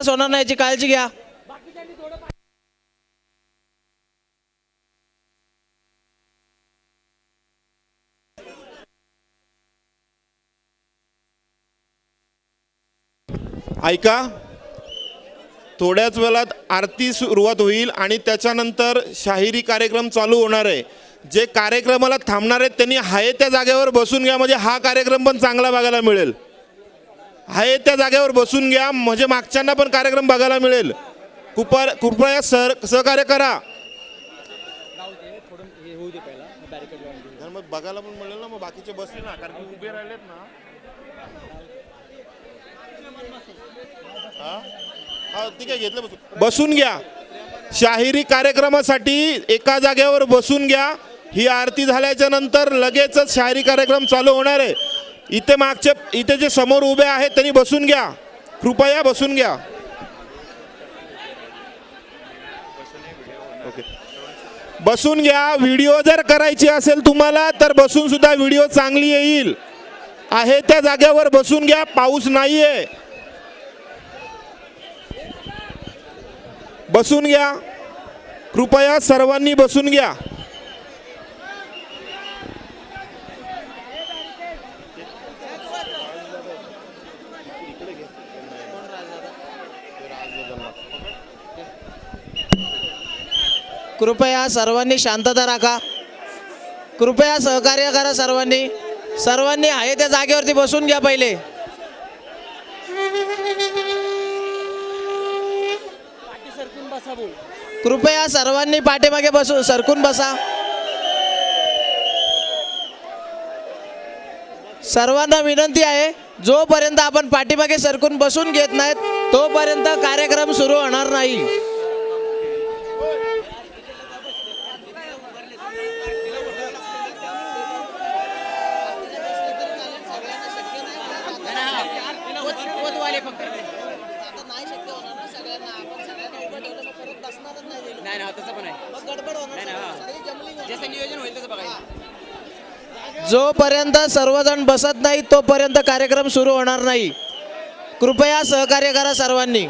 होणार नाही याची काळजी घ्या. ऐका, थोड्याच वेळात आरती सुरुवात होईल आणि त्याच्यानंतर शाहिरी कार्यक्रम चालू होणार आहे. जे कार्यक्रमाला थांबणार आहेत त्यांनी आहे त्या जागेवर बसून घ्या, म्हणजे हा कार्यक्रम पण चांगला बघायला मिळेल. आहे त्या जागेवर बसून घ्या म्हणजे मागच्यांना पण कार्यक्रम बघायला मिळेल. कृपया सहकार्य करा. मग बघायला पण मिळेल ना, मग बाकीचे बसले ना, कारण की उभे राहिलेत ना. हा ठीक आहे, घेतलं बसून घ्या. शाहिरी कार्यक्रमासाठी एका जागेवर बसून घ्या. ही आरती झाल्याच्या नंतर लगेचच शाहिरी कार्यक्रम चालू होणार आहे. इथे जे समोर उभे आहेत त्यांनी बसून घ्या, कृपया बसून घ्या. ओके, बसून घ्या. व्हिडिओ जर करायची असेल तुम्हाला तर बसून सुद्धा व्हिडिओ चांगली येईल. आहे त्या जागेवर बसून घ्या, पाऊस नाहीये. बसून घ्या, कृपया सर्वांनी बसून घ्या. कृपया सर्वांनी शांतता राखा. कृपया सहकार्य करा. सर्वांनी आहे त्या जागेवरती बसून घ्या. पहिले कृपया सर्वांनी पाठीमागे सरकून बसा. सर्वांना विनंती आहे, जोपर्यंत आपण पाठीमागे सरकून बसून घेत नाहीत तोपर्यंत कार्यक्रम सुरू होणार नाही. जोपर्यंत सर्वजण बसत नाही तोपर्यंत कार्यक्रम सुरू होणार नाही. कृपया सहकार्य करा. सर्वांनी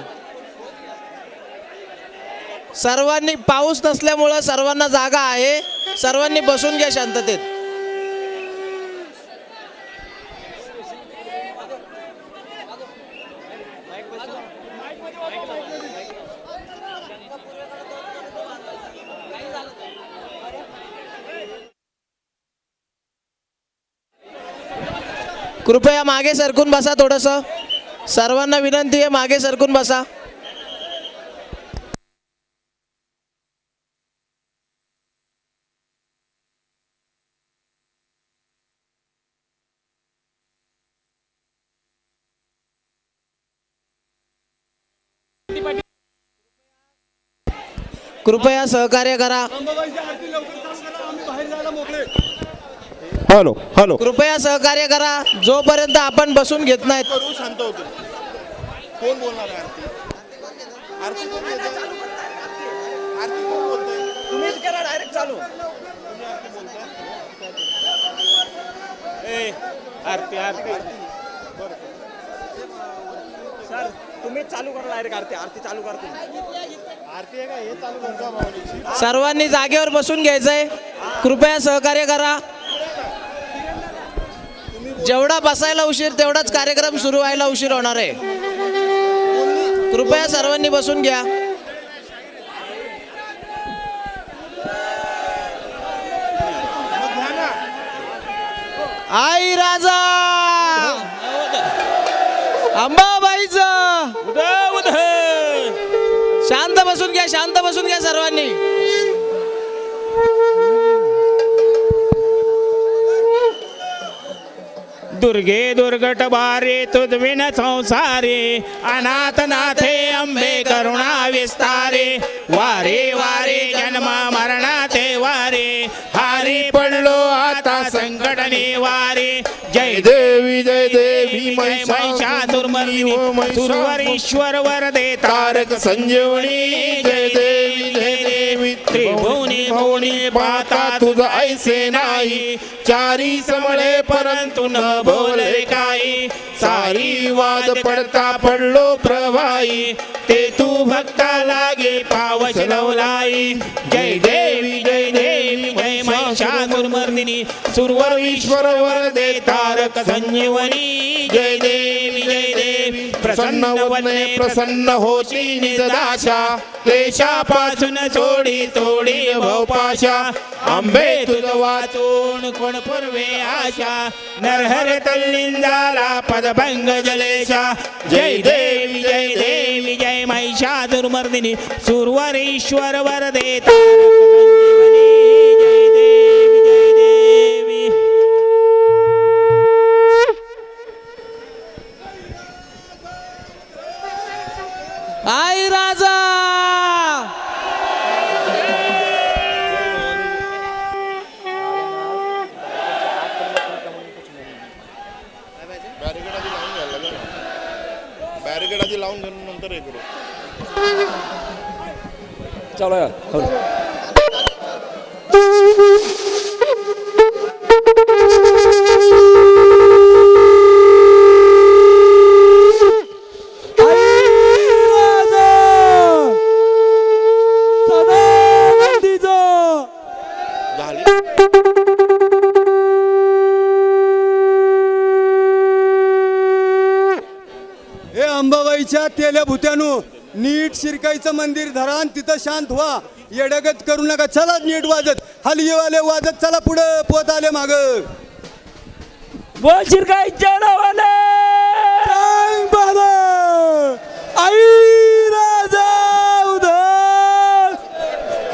पाऊस नसल्यामुळे सर्वांना जागा आहे. सर्वांनी बसून घ्या शांततेत. कृपया मागे सरकून बसा. थोडंसं सर्वांना विनंती आहे, मागे सरकून बसा. कृपया सहकार्य करा. हॅलो हॅलो, कृपया सहकार्य करा. जोपर्यंत आपण बसून घेत नाहीत. शांत होतो. कोण बोलणार आहे? आरती कोण बोलते? आरती कोण बोलते? तुम्हीच करा डायरेक्ट चालू. आरती सर, तुम्हीच चालू करा डायरेक्ट. आरती चालू करतो. आरती आहे का हे चालू तुमचा? सर्वांनी जागेवर बसून घ्यायचंय. कृपया सहकार्य करा. जेवढा बसायला उशीर तेवढाच कार्यक्रम सुरू व्हायला उशीर होणार आहे. कृपया सर्वांनी बसून घ्या. आई राजा अंबाबाईचं शांत बसून घ्या सर्वांनी. दुर्गे दुर्गट बारे तुझविन संसारे, अनाथ नाथे अंबे करुणा विस्तारे. वारे वारे जन्म मरणाते वारे, हारी पडलो आता संकट निवारे. जय देवी महिषासुरमर्दिनी, सुरवर ईश्वर वर दे तारक संजीवनी. जय देवी त्रिभुवनी भुवनी पाहता तुझं ऐसे नाही चारी समळे परंतु न बोले काही सारी वाद पडता पडलो प्रवाही ते तू भक्ता लागे पावश लवलाई जय देवी जय महिषासुरमर्दिनी सुरवर ईश्वर वर दे तारक संजीवनी जय देवी प्रसन्न वदने प्रसन्न होती निजदाशा क्लेशापासून सोडी तोडी भवपाशा आंबे तुझ वाचून कोण पूर्वे आशा नरहर तल्लीन झाला पदभंग जलेशा जय देवी जय महिषासुरमर्दिनी सुरवर ईश्वर वर दे तारक संजीवनी जय देवी आई राजा बॅरिकेड आधी लावून घेऊन नंतर हे करू. चलो यार हे अंबाबाईच्या तेल्या भुत्यानो नीट शिरकाईचं मंदिर धरा आणि तिथं शांत व्हा येडगत करू नका चला नीट वाजत हलगीवाले वाजत चला पुढं पोत आले माग बोल शिरकाईच्या नावाने आई राजा उधर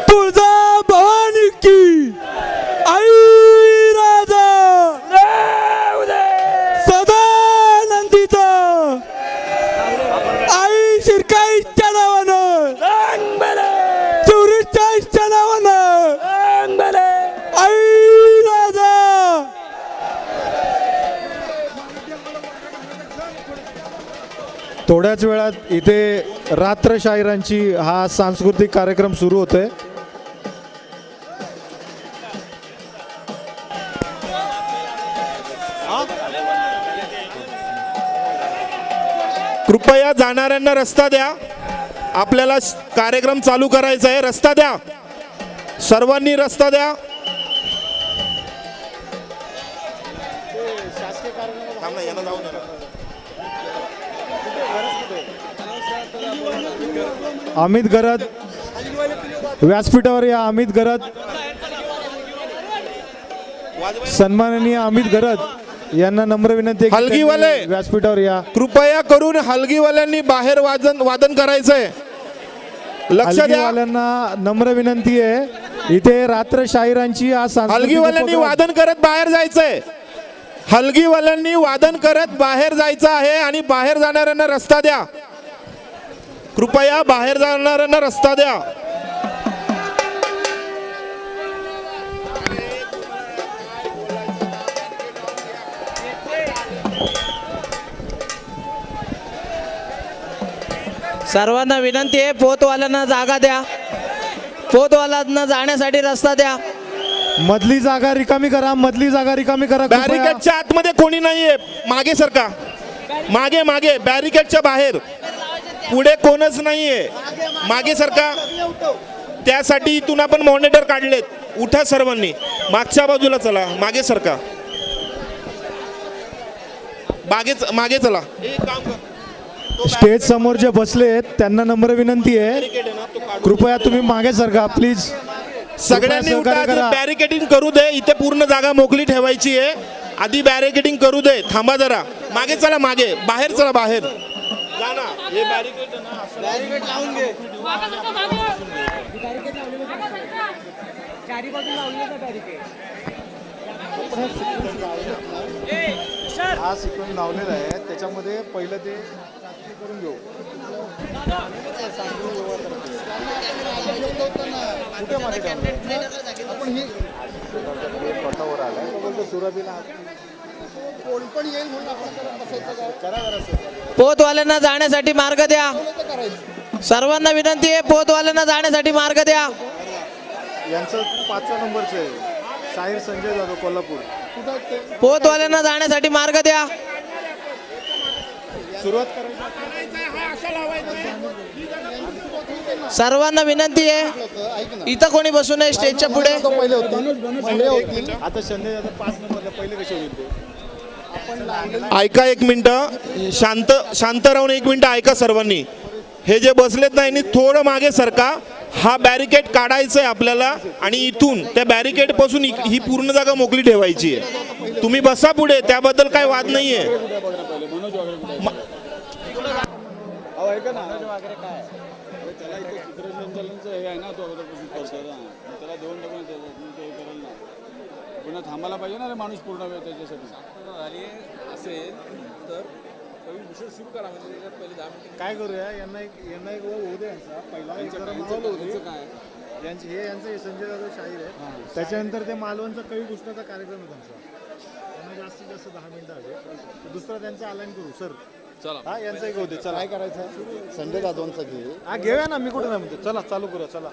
तुळजा भवानी की आई राजा सदानंदीचा आई शिरकाईच्या नावानं चौरीच्या नावानं आई राजा थोड्याच वेळात इथे रात्र शाहिरांची हा सांस्कृतिक कार्यक्रम सुरू होतोय. कृपया जाणाऱ्यांना रस्ता द्या. आपल्याला कार्यक्रम चालू करायचा आहे. रस्ता द्या, सर्वांनी रस्ता द्या. अमित गरज व्यासपीठावर या. अमित गरज, सन्माननीय अमित गरज यांना नम्र विनंती आहे की हलगीवाले त्यांनी व्यासपीठावर या. कृपया करून हलगीवाल्यांनी बाहेर वादन करायचंय. लक्ष द्या. हलगीवाल्यांना नम्र विनंती आहे, इथे रात्र शाहिरांची हा सांस्कृतिक हलगीवाल्यांनी उपक्रम- वादन करत बाहेर जायचंय. हलगीवाल्यांनी वादन करत बाहेर जायचं आहे आणि बाहेर जाणाऱ्यांना रस्ता द्या. कृपया बाहेर जाणाऱ्यांना रस्ता द्या. सर्वांना विनंती आहे, पोतवाल्यांना जागा द्या. पोतवाल्यांना जाण्यासाठी रस्ता द्या. मधली जागा रिकामी करा. मधली जागा रिकामी करा. कृपया. बॅरिकेडच्या आतमध्ये कोणी नाहीये. मागे सरका. मागे मागे बॅरिकेडच्या बाहेर. पुढे कोणच नाहीये. मागे सरका. त्यासाठी इथून आपण मॉनिटर काढलेत. उठा सर्वांनी. मागच्या बाजूला चला. मागे सरका. मागे चला. एक काम कर. स्टेज समोर जे बसले आहेत त्यांना नम्र विनंती आहे, कृपया तुम्ही मागे सरका प्लीज. सगळ्यांनी उठा. बॅरिकेडिंग करू दे. इथे पूर्ण जागा मोकळी ठेवायची आहे. आधी बॅरिकेडिंग करू दे. थांबा जरा. मागे चला. मागे बाहेर चला. बाहेर जा ना. हे बॅरिकेड लावून घे. हा सिक्वेन्स लावलेला आहे, त्याच्यामध्ये पहिलं ते करून घेऊ. स्वतःवर आलाय तो बोलतो सुरुवातीला कोण पण येईल म्हणून आपण पोतवाल्यांना जाण्यासाठी मार्ग द्या. सर्वांना विनंती आहे, पोतवाल्यांना जाण्यासाठी मार्ग द्या. यांचं 5व्या नंबरचं आहे शाहीर संजय जाधव कोल्हापूर. पोतवाल्यांना जाण्यासाठी मार्ग द्या. सुरुवात करायची. सर्वांना विनंती आहे, इथं कोणी बसू नये स्टेजच्या पुढे. आता संजय जाधव 5 नंबरला पहिले कसे होईल ते? ऐका एक मिनटं, शांत राहून एक मिनटं ऐका सर्वांनी. हे जे बसलेत ना यांनी थोडं मागे सरका. हा बॅरिकेड काढायचं आहे आपल्याला आणि इथून त्या बॅरिकेड पासून ही पूर्ण जागा मोकळी ठेवायची आहे. तुम्ही बसा पुढे, त्याबद्दल काय वाद नाहीये. ऐका ना त्याला इथे सूत्रसंचालनचं हे आहे ना, तो अगोदरपासून करतो ना, त्याला देऊन टाकून ते करेल ना. पुन्हा थांबायला पाहिजे ना रे माणूस पूर्ण वेळ त्याच्यासाठी. झाली असेल तर विषय सुरू करा, म्हणजे त्याच्यात पहिले 10 मिनिटं काय करूया, यांना एक होऊ दे यांचा पहिला एक जरा माहोल होऊ दे. यांचे हे यांचं संजय जाधव शाहीर आहे. त्याच्यानंतर ते मालवणचा कवी पुस्तकाचा कार्यक्रम आहे त्यांचा. त्यांना जास्तीत जास्त 10 मिनिटं हवे. दुसरा त्यांचा अलाइन करू सर. हा यांचा एक होते. चला काय करायचं, संजय जाधवांचा घे. हा घेऊया ना, मी कुठे नाही म्हणतो. चला चालू करूया. चला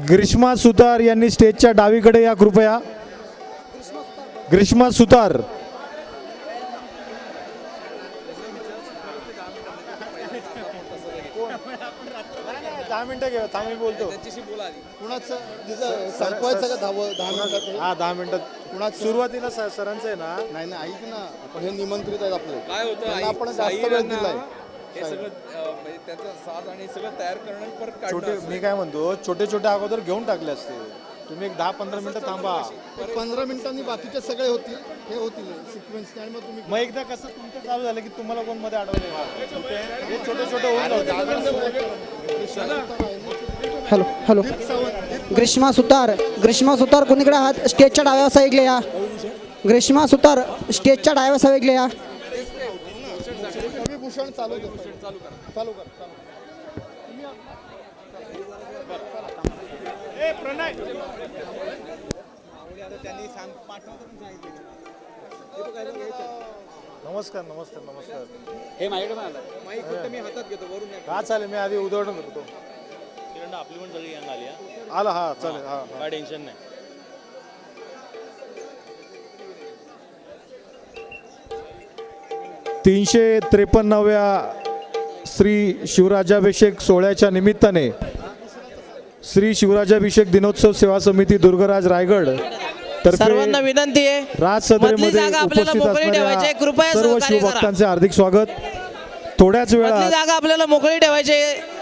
ग्रीष्मा सुतार यांनी स्टेजच्या डावीकडे या कृपया. ग्रीष्मा सुतार. दहा मिनिटं घेऊ, थांब मी बोलतो. संपवायचं का 10 मिनिटात? हा 10 मिनिटात. सुरुवातीला सरांचं आहे ना. नाही ऐक ना, आपण हे निमंत्रित आहेत आपले. काय होतं, आपण जास्त वेळ दिलाय. हे सगळं म्हणजे त्याचा साज आणि सगळं तयार करणं आणि परत काढणं छोटे असं. मी काय म्हणतो, छोटे छोटे अगोदर घेऊन टाकले असते. तुम्ही एक 10-15 मिनिटं थांबा. 15 मिनिटांनी बाकीचे सगळे होतील, हे होतील सिक्वेन्स. आणि मग तुम्ही मग एकदा कसं तुमचं चालू झालं की तुम्हाला कोण मध्ये अडवले. हे छोटे छोटे होऊन जाऊ. हॅलो हॅलो ग्रीष्मा सुतार कोणीकडे आहात? स्टेजच्या डाव्या साईडला या. ग्रीष्मा सुतार स्टेजच्या डाव्या साईडला या. भूषण चालू कर. नमस्कार नमस्कार नमस्कार. हे माझ्याकडे पण आलं. माईक फक्त मी हातात घेतो, वरून या. हा चालेल, मी आधी उदाहरण करतो. आपली पण सगळी यंग आली आला. हा चालेल. हा काय टेन्शन नाही. तीनशे 53व्या श्री शिवराज्याभिषेक सोहळ्याच्या निमित्ताने श्री शिवराज्याभिषेक दिनोत्सव सेवा समिती दुर्गराज रायगड सर्वांना विनंती आहे, राज मधली सदरीमध्ये जागा आपल्याला उपस्थित मोकळी ठेवायची आहे. असणाऱ्या कृपया सर्व सहकार्य करा. शिवभक्तांचे हार्दिक स्वागत. थोड्याच मधली वेळात जागा आपल्याला मोकळी ठेवायची आहे.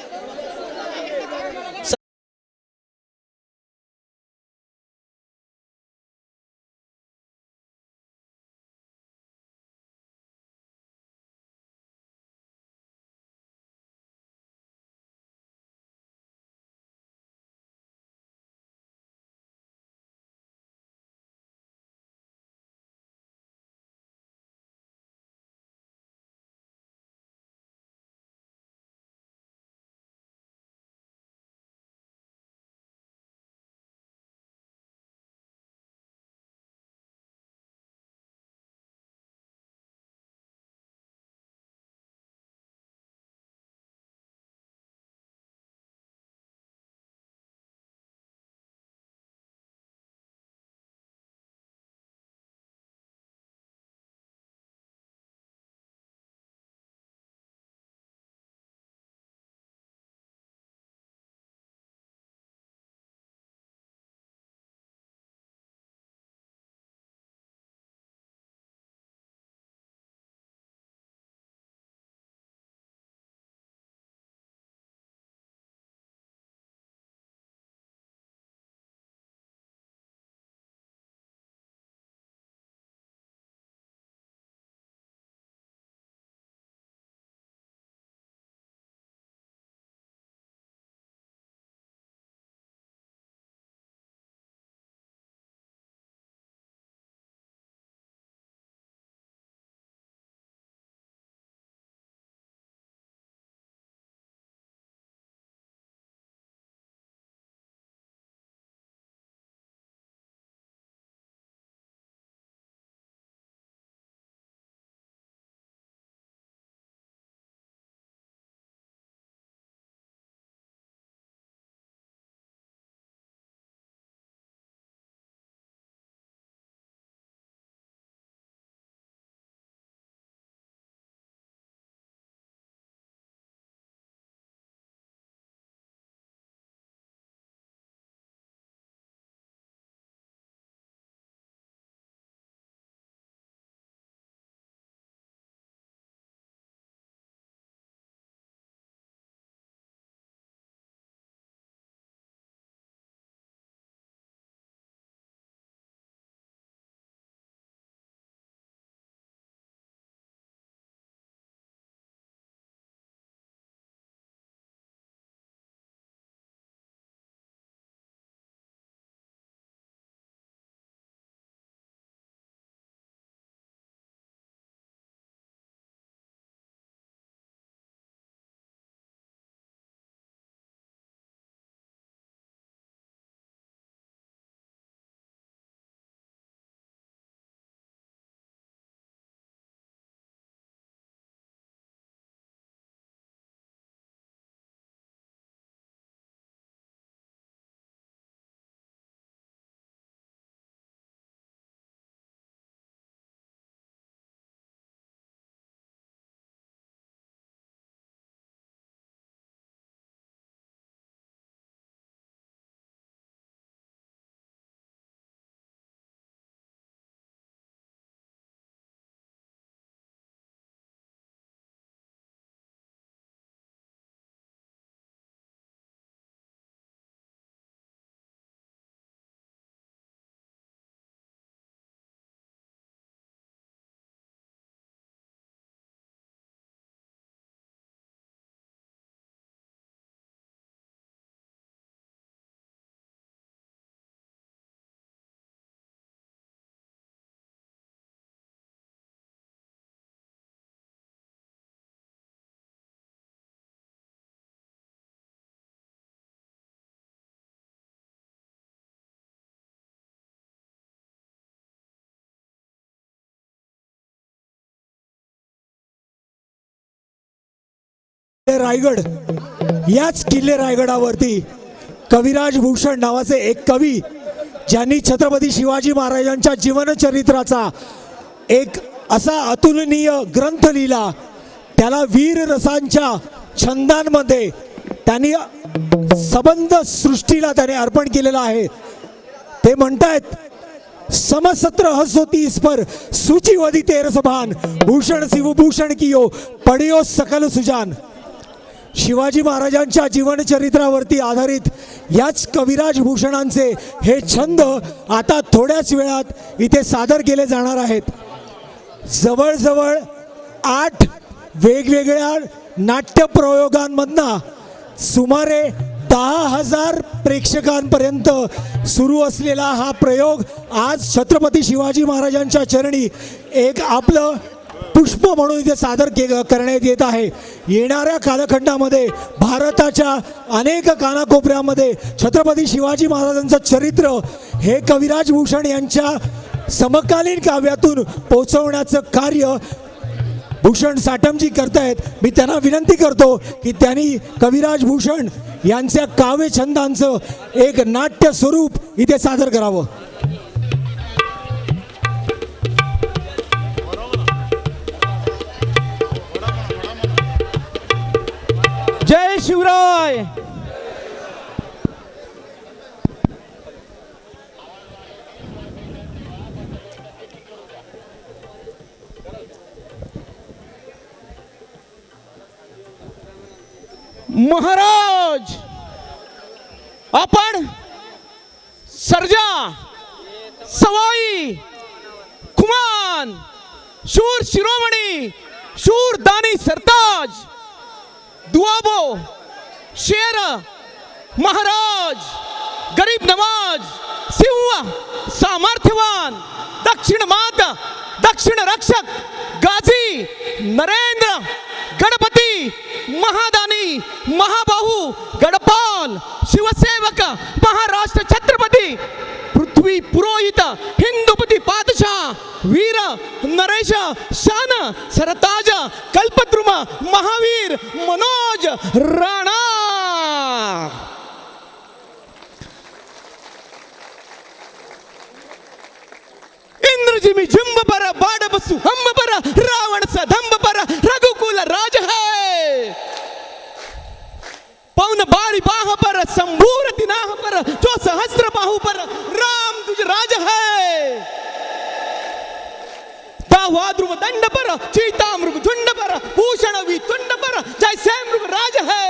किल्ले रायगड, याच किल्ले रायगडावरती कविराज भूषण नावाचे एक कवी, ज्यांनी छत्रपती शिवाजी महाराजांच्या जीवनचरित्राचा एक असा अतुलनीय ग्रंथ लिहिला, त्याला वीर रसांच्या छंदांमध्ये त्यांनी सबंध सृष्टीला त्याने अर्पण केलेलं आहे. ते म्हणतायत, समसत्र हसोती इस पर सूचीवदी तेरस भान, भूषण शिवभूषण कियो पडियो सकल सुजान. शिवाजी महाराजांच्या जीवनचरित्रावरती आधारित याच कविराज भूषणांचे हे छंद आता थोड्याच वेळात इथे सादर केले जाणार आहेत. जवळजवळ 8 वेगवेगळ्या नाट्यप्रयोगांमधनं सुमारे 10,000 प्रेक्षकांपर्यंत सुरू असलेला हा प्रयोग आज छत्रपती शिवाजी महाराजांच्या चरणी एक आपलं पुष्प म्हणून इथे सादर करण्यात येत आहे. येणाऱ्या कालखंडामध्ये भारताच्या अनेक कानाकोपऱ्यामध्ये छत्रपती शिवाजी महाराजांचं चरित्र हे कविराज भूषण यांच्या समकालीन काव्यातून पोहोचवण्याचं कार्य भूषण साठमजी करतायत. मी त्यांना विनंती करतो की त्यांनी कविराज भूषण यांच्या काव्यछंदांचं एक नाट्य स्वरूप इथे सादर करावं. जय शिवराय. महाराज, आपण सर्जा, सवाई, खुमान, शूर शिरोमणी, शूर दानी सरताज, दुआबो, शेर, महाराज, गरीब नवाज, सिंह, सामर्थ्यवान, दक्षिण माता, दक्षिण रक्षक, गाजी, नरेंद्र, गणपती, महादानी, महाबाहू, गडपाल, शिवसेवक, महाराष्ट्र छत्रपती, पृथ्वी पुरोहित, हिंदुपती पादशाह, वीर नरेश, शान, सरताज, कल्पद्रुम, महावीर, मनोज, राणा. इंद्रजिमी जिंब पर, बाड बसु हम पर, रावण सधंब पर, रघुकुल राज है. पवन बारी बाह पर, संभूर दिनाह पर, जो सहस्त्र बाहु पर, राम तुझ राज है. दावा ध्रुव दंड पर, चीता मृग झुंड पर, भूषण वितुंड पर, जैसे मृग राज है.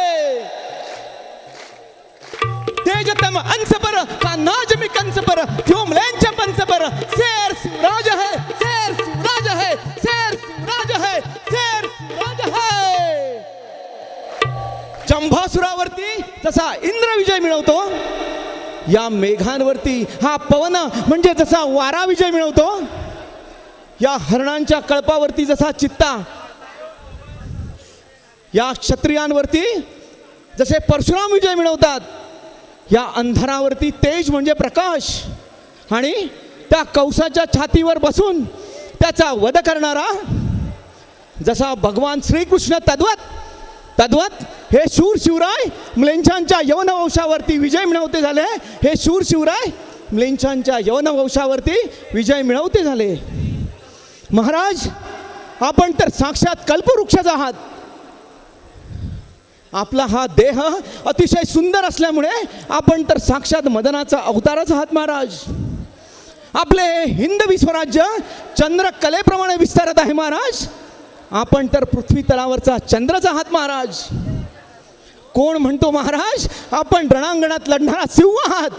तेजतम अंश पर, कान्हाजमी कंस पर, व्योमलेंच पंच पर, शेर शिवराज है, शेर शिवराज है, शेर शिवराज है, शेर शिवराज है. चंभासुरावरती जसा इंद्र विजय मिळवतो, या मेघांवरती हा पवन म्हणजे जसा वारा विजय मिळवतो, या हरणांच्या कळपावरती जसा चित्ता, या क्षत्रियांवरती जसे परशुराम विजय मिळवतात, या अंधारावरती तेज म्हणजे प्रकाश, आणि त्या कंसाच्या छातीवर बसून त्याचा वध करणारा जसा भगवान श्रीकृष्ण तद्वत हे शूर शिवराय म्लेच्छांच्या यवन वंशावरती विजय मिळवते झाले. हे शूर शिवराय म्लेच्छांच्या यवन वंशावरती विजय मिळवते झाले. महाराज, आपण तर साक्षात कल्पवृक्षाचा आहात. आपला हा देह अतिशय सुंदर असल्यामुळे आपण तर साक्षात मदनाचा अवतारच आहात. महाराज, आपले हिंदवी स्वराज्य चंद्रकलेप्रमाणे विस्तारत आहे. महाराज, आपण तर पृथ्वी तलावरचा चंद्रच आहात. महाराज, कोण म्हणतो महाराज आपण रणांगणात लढणारा सिंह आहात?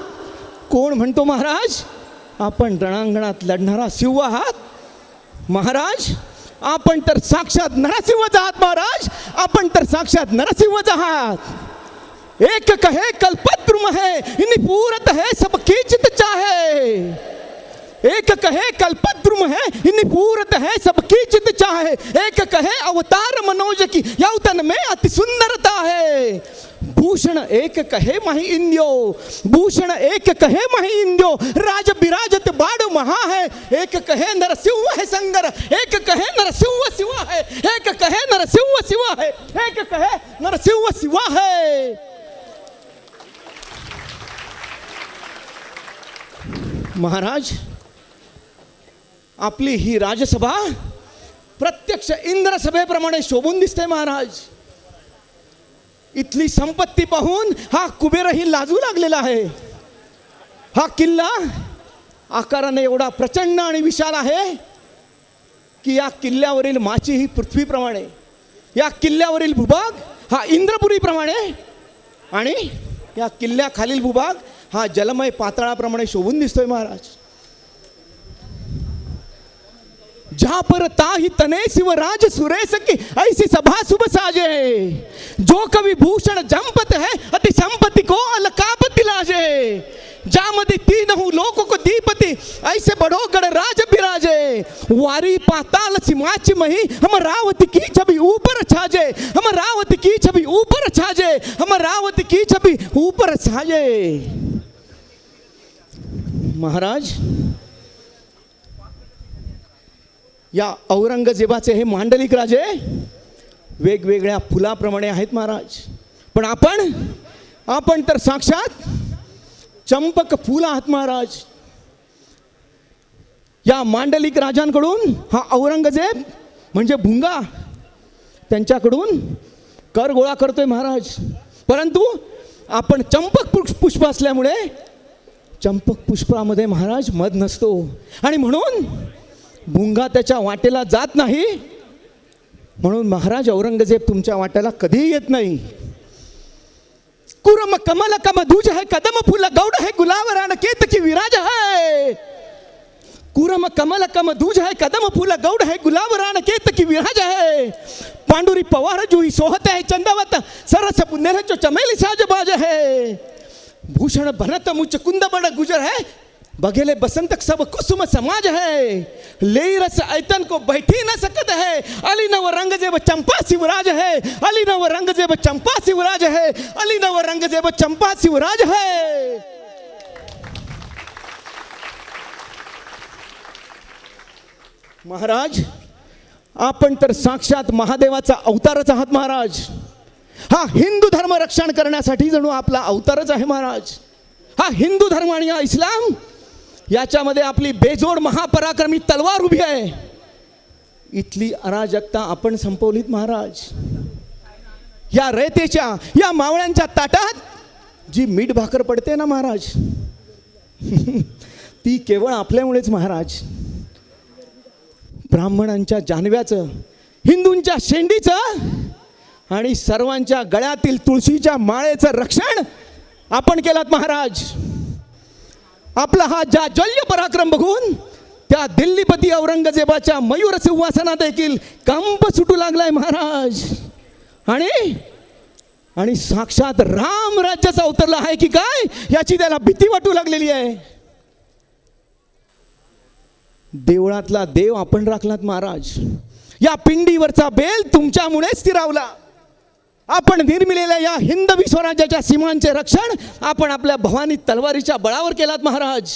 कोण म्हणतो महाराज आपण रणांगणात लढणारा सिंह आहात? महाराज, आपण तर साक्षात नरसिंहच आहात. महाराज, आपण तर साक्षात नरसिंहच आहात. एक कहे कल्पद्रुम है, इन्हीं पूरत है सबकी चित चाहे. एक कहे कल्पद्रुम है, इन्हीं पूरत है सबकी चित चाहे. एक कहे अवतार मनोज की यौतन में अति सुंदरता है. भूषण एक कहे माही इंद्यो, भूषण एक कहे माही इंद्यो, राज बिराजत बाड महा है, एक कहे नरसिंह है संगर, एक कहे नरसिंह शिवा है, एक कहे नरसिंह शिवा है, एक कहे नरसिंह शिवा है. महाराज, आपली ही राजसभा प्रत्यक्ष इंद्र सभेप्रमाणे शोभून दिसते महाराज. इथली संपत्ती पाहून हा कुबेरही लाजू लागलेला आहे. हा किल्ला आकाराने एवढा प्रचंड आणि विशाल आहे की या किल्ल्यावरील माची ही पृथ्वीप्रमाणे, या किल्ल्यावरील भूभाग हा इंद्रपुरीप्रमाणे आणि या किल्ल्याखालील भूभाग हा जलमय पातळाप्रमाणे शोभून दिसतोय महाराज. जहां पर ताहि तने शिवराज सुरेश की ऐसी सभा शुभ साजे, जो कवि भूषण जंपत है अति संपत्ति को अलकापति लाजे, जामति तीनहु लोकों को दीपति ऐसे बड़ो गणराज बिराजे, वारी पाताल सिमाच मही अमरावती की छवि ऊपर छाजे, अमरावती की छवि ऊपर छाजे, अमरावती की छवि ऊपर छाजे. महाराज, या औरंगजेबाचे हे मांडलिक राजे वेगवेगळ्या फुलाप्रमाणे आहेत महाराज, पण आपण तर साक्षात चंपक फूल आहात महाराज. या मांडलिक राजांकडून हा औरंगजेब म्हणजे भुंगा त्यांच्याकडून कर गोळा करतोय महाराज, परंतु आपण चंपक पुष्प असल्यामुळे चंपक पुष्पामध्ये महाराज मध नसतो आणि म्हणून भुंगा त्याच्या वाटेला जात नाही. म्हणून महाराज औरंगजेब तुमच्या वाट्याला कधीही येत नाही. कुरम कमल कम दूज है कदम फूल गौड है गुलाब रान केतकी विराज है, कुरम कमल कम दूज है कदम फूल गौड है गुलाब रान केतकी विराज है, पांडुरी पवार जुई सोहत है चंदावत सरस पुण्य जो चमेली साजबाज है, भूषण भनत मुच कुंद बड़ गुजर है, बघेले बसंत सब कुसुम समाज है, ले रस ऐतन को बैठी न सकत है, अली नव रंग जेब चंपा शिवराज है, अली नव रंग जेब चंपा शिवराज है, अली नव रंग जेब चंपा शिवराज है. महाराज, आपण तर साक्षात महादेवाचा अवतारच आहात महाराज. हा हिंदू धर्म रक्षण करण्यासाठी जणू आपला अवतारच आहे महाराज. हा हिंदू धर्म आणि हा इस्लाम याच्यामध्ये आपली बेजोड महापराक्रमी तलवार उभी आहे. इथली अराजकता आपण संपवलीत महाराज. या रयतेच्या, या मावळ्यांच्या ताटात जी मीठ भाकर पडते ना महाराज, ती केवळ आपल्यामुळेच महाराज. ब्राह्मणांच्या जानव्याचं, हिंदूंच्या शेंडीचं आणि सर्वांच्या गळ्यातील तुळशीच्या माळेचं रक्षण आपण केलात महाराज. आपला हा जाज्वल्य पराक्रम बघून त्या दिल्लीपती औरंगजेबाच्या मयूर सिंहासनात देखील कंप सुटू लागलाय महाराज. आणि साक्षात राम राज्याचा अवतरला आहे की काय याची त्याला भीती वाटू लागलेली आहे. देवळातला देव आपण राखलात महाराज. या पिंडीवरचा बेल तुमच्यामुळेच स्थिरावला. आपण निर्मिलेल्या या हिंदवी स्वराज्याच्या सीमांचे रक्षण आपण आपल्या भवानी तलवारीच्या बळावर केलात महाराज.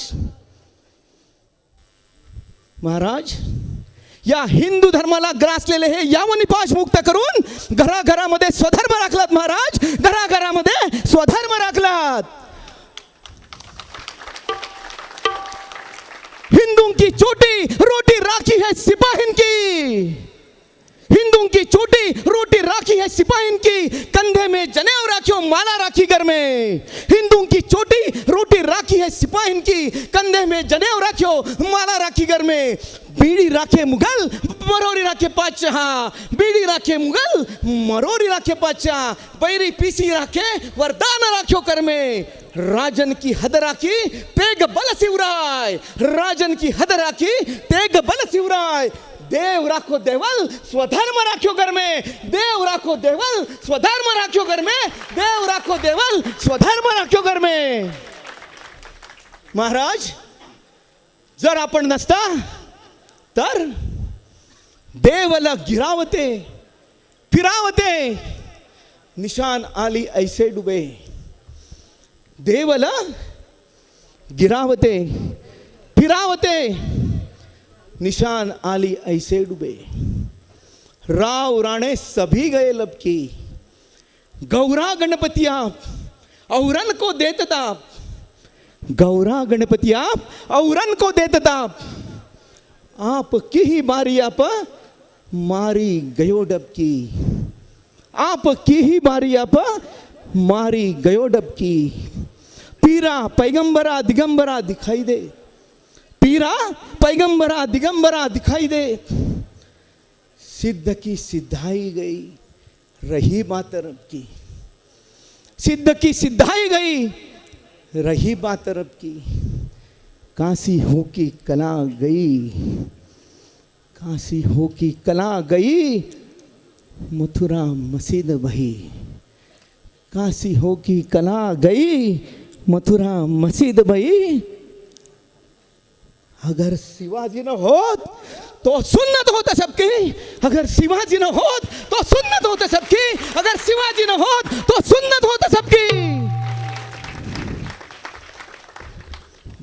महाराज, या हिंदू धर्माला ग्रासलेले हे यावनी पाश मुक्त करून घराघरामध्ये स्वधर्म राखलात महाराज. घराघरामध्ये स्वधर्म राखलात. हिंदू की चोटी रोटी राखी है सिपाहीन की, हिंदू की चोटी रोटी राखी है सिपाहीन की, कंधे में जनेऊ राखियो माला राखी घर में. हिंदू की चोटी रोटी राखी है सिपाहीन की, कंधे में जनेऊ राखियो माला राखी घर में. बीड़ी राखे मुगल मरोरी राखे पातशाह, बीड़ी राखे मुगल मरोरी राखे पातशाह, बैरी पीसी राखे वरदान राखियो कर में. राजन की हद राखी तेग बल शिवराय, राजन की हद राखी तेग बल शिवराय. देव राखो देवल स्वधर्म राखियो घर में, देव राखो देवल स्वधर्म राखियो घर में, देव राखो देवल स्वधर्म राखियो घर में. महाराज, जर आपण नसता तर देवला गिरावते फिरावते निशान आली ऐसे डुबे, देवल गिरावते फिरावते, निशान आली ऐसे डुबे, राव राणे सभी गए लपकी, गौरा गणपति आप औरन को देत ताप, गौरा गणपति आप औरन को देत ताप, आप की ही बारी आप मारी गयो डबकी, आप की ही बारी आप मारी गयो डबकी, पीरा पैगंबरा दिगंबरा दिखाई दे, पीरा पैगंबरा दिगंबरा दिखाई दे, सिद्ध की सिद्धाई गई रही बात रब की, सिद्ध की सिद्धाई गई रही बात रब की, काशी हो की कला गई, काशी हो की कला गई, मथुरा मस्जिद बही, काशी हो की कला गई, मथुरा मस्जिद बही, अगर शिवाजी न होत तो सुन्नत होता सबकी, अगर शिवाजी न होत तो सुन्नत होता सबकी, अगर शिवाजी न होत तो सुन्नत होता सबकी.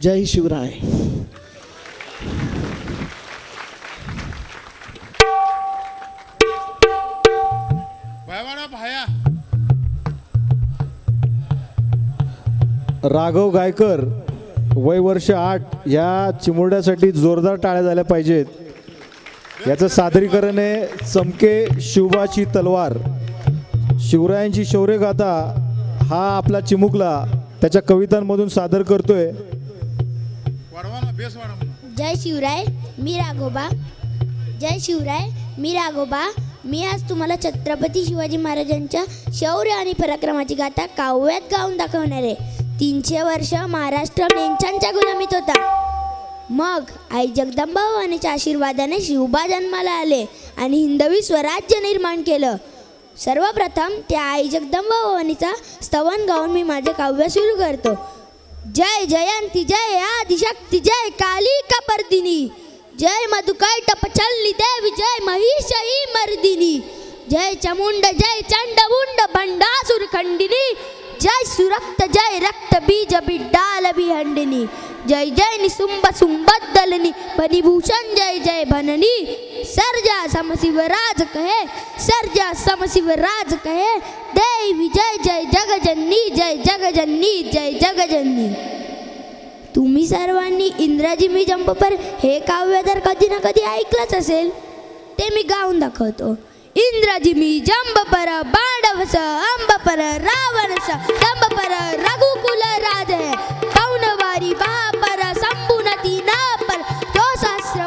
जय शिवराय. राघव गायकर वय वर्ष 8 या चिमुरड्यासाठी जोरदार टाळ्या झाल्या पाहिजेत. याचं सादरीकरण आहे चमके शिवबाची तलवार. शिवरायांची शौर्यगाथा हा आपला चिमुकला त्याच्या कवितांमधून सादर करतोय. जय शिवराय मी राघोबा. जय शिवराय मी राघोबा. मी आज तुम्हाला छत्रपती शिवाजी महाराजांच्या शौर्य आणि पराक्रमाची गाथा काव्यात गाऊन दाखवणार आहे. 300 वर्ष महाराष्ट्र नेंचांच्या गुलामीत होता. मग आई जगदंबा भवानीच्या आशीर्वादाने शिवबा जन्माला आले आणि हिंदवी स्वराज्य निर्माण केलं. सर्वप्रथम त्या आई जगदंबा भवानीचा स्तवन गाऊन मी माझे काव्य सुरू करतो. जय जयंती जय आदिशक्ती जय कालिका पर्दिनी, जय मधुकैट पचल्ली देवी जय महिषी मर्दिनी, जय चामुंड जय चंडमुंड भंडासुर खंडिनी, जय सुरक्त जय रक्त बीज बिड्डाल बिहंडिनी, जय जय निसुंब सुंबद्दलनी फणिभूषण जय जय भननी, सर्जा समशिवराज कहे सर्जा समशिवराज कहे, देवी जय जय जगजननी जय जगजननी जय जगजननी. तुम्ही सर्वांनी इंद्राजी मी जंप पर हे काव्य तर कधी ना कधी ऐकलंच असेल. ते मी गाऊन दाखवतो. इंद्राजी मी जंब पर बांडवस अंब पर रावणस दंब पर रघुकुल राज है, पौनवारी पर संबुनती ना पर जो सहस्र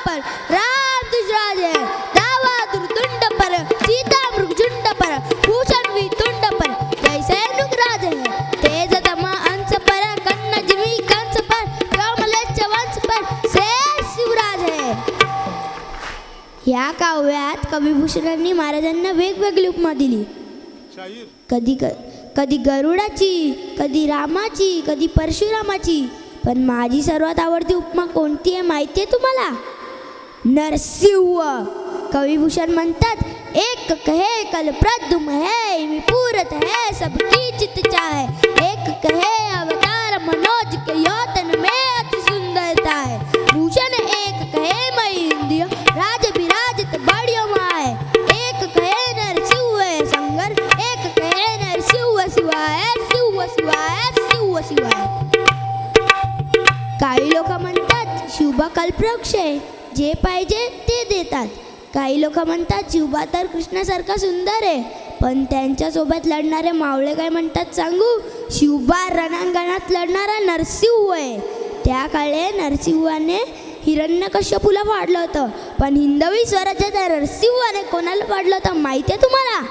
पर राम दुजराज है, दावा दुर्दुंड पर सीता मृगजुंड पर भूषण वितुंड पर जैसे नुगराज है, तेज तमा अंश पर कन्न जिमी कंस पर व्योमलेच्छ वंश पर शेर शिवराज है. या काव्यात कविभूषणांनी महाराजांना वेगवेगळी उपमा दिली. कधी गरुडाची, कधी रामाची, कधी परशुरामाची. पण माझी सर्वात आवडती उपमा कोणती आहे माहिती आहे तुम्हाला? नरसिंह. कविभूषण म्हणतात, एक कहे कल प्रद्युम है मी पूरत है सबकी चित चाहे, एक कहे अवतार मनोज के यौतन में अति सुंदरता है, भूषण एक कहे महेंद्र राज विराजित बड़ियो माए, एक कहे नरसिंह संगर, एक कहे नरसिंह शिवाय शिव शिवाय शिव शिवाय. काही लोक म्हणतात शिवबा कल्पवृक्ष आहे, जे पाहिजे ते देतात. काही लोक म्हणतात शिवबा तर कृष्णासारखा सुंदर आहे. पण त्यांच्यासोबत लढणारे मावळे काय म्हणतात सांगू? शिवबा रणांगणात लढणारा नरसिंह आहे. त्या काळे नरसिंहाने हिरण्यकश्यपूला फाडलं होतं. पण हिंदवी स्वराज्यात नरसिंहाने कोणाला फाडलं होतं माहिती आहे तुम्हाला?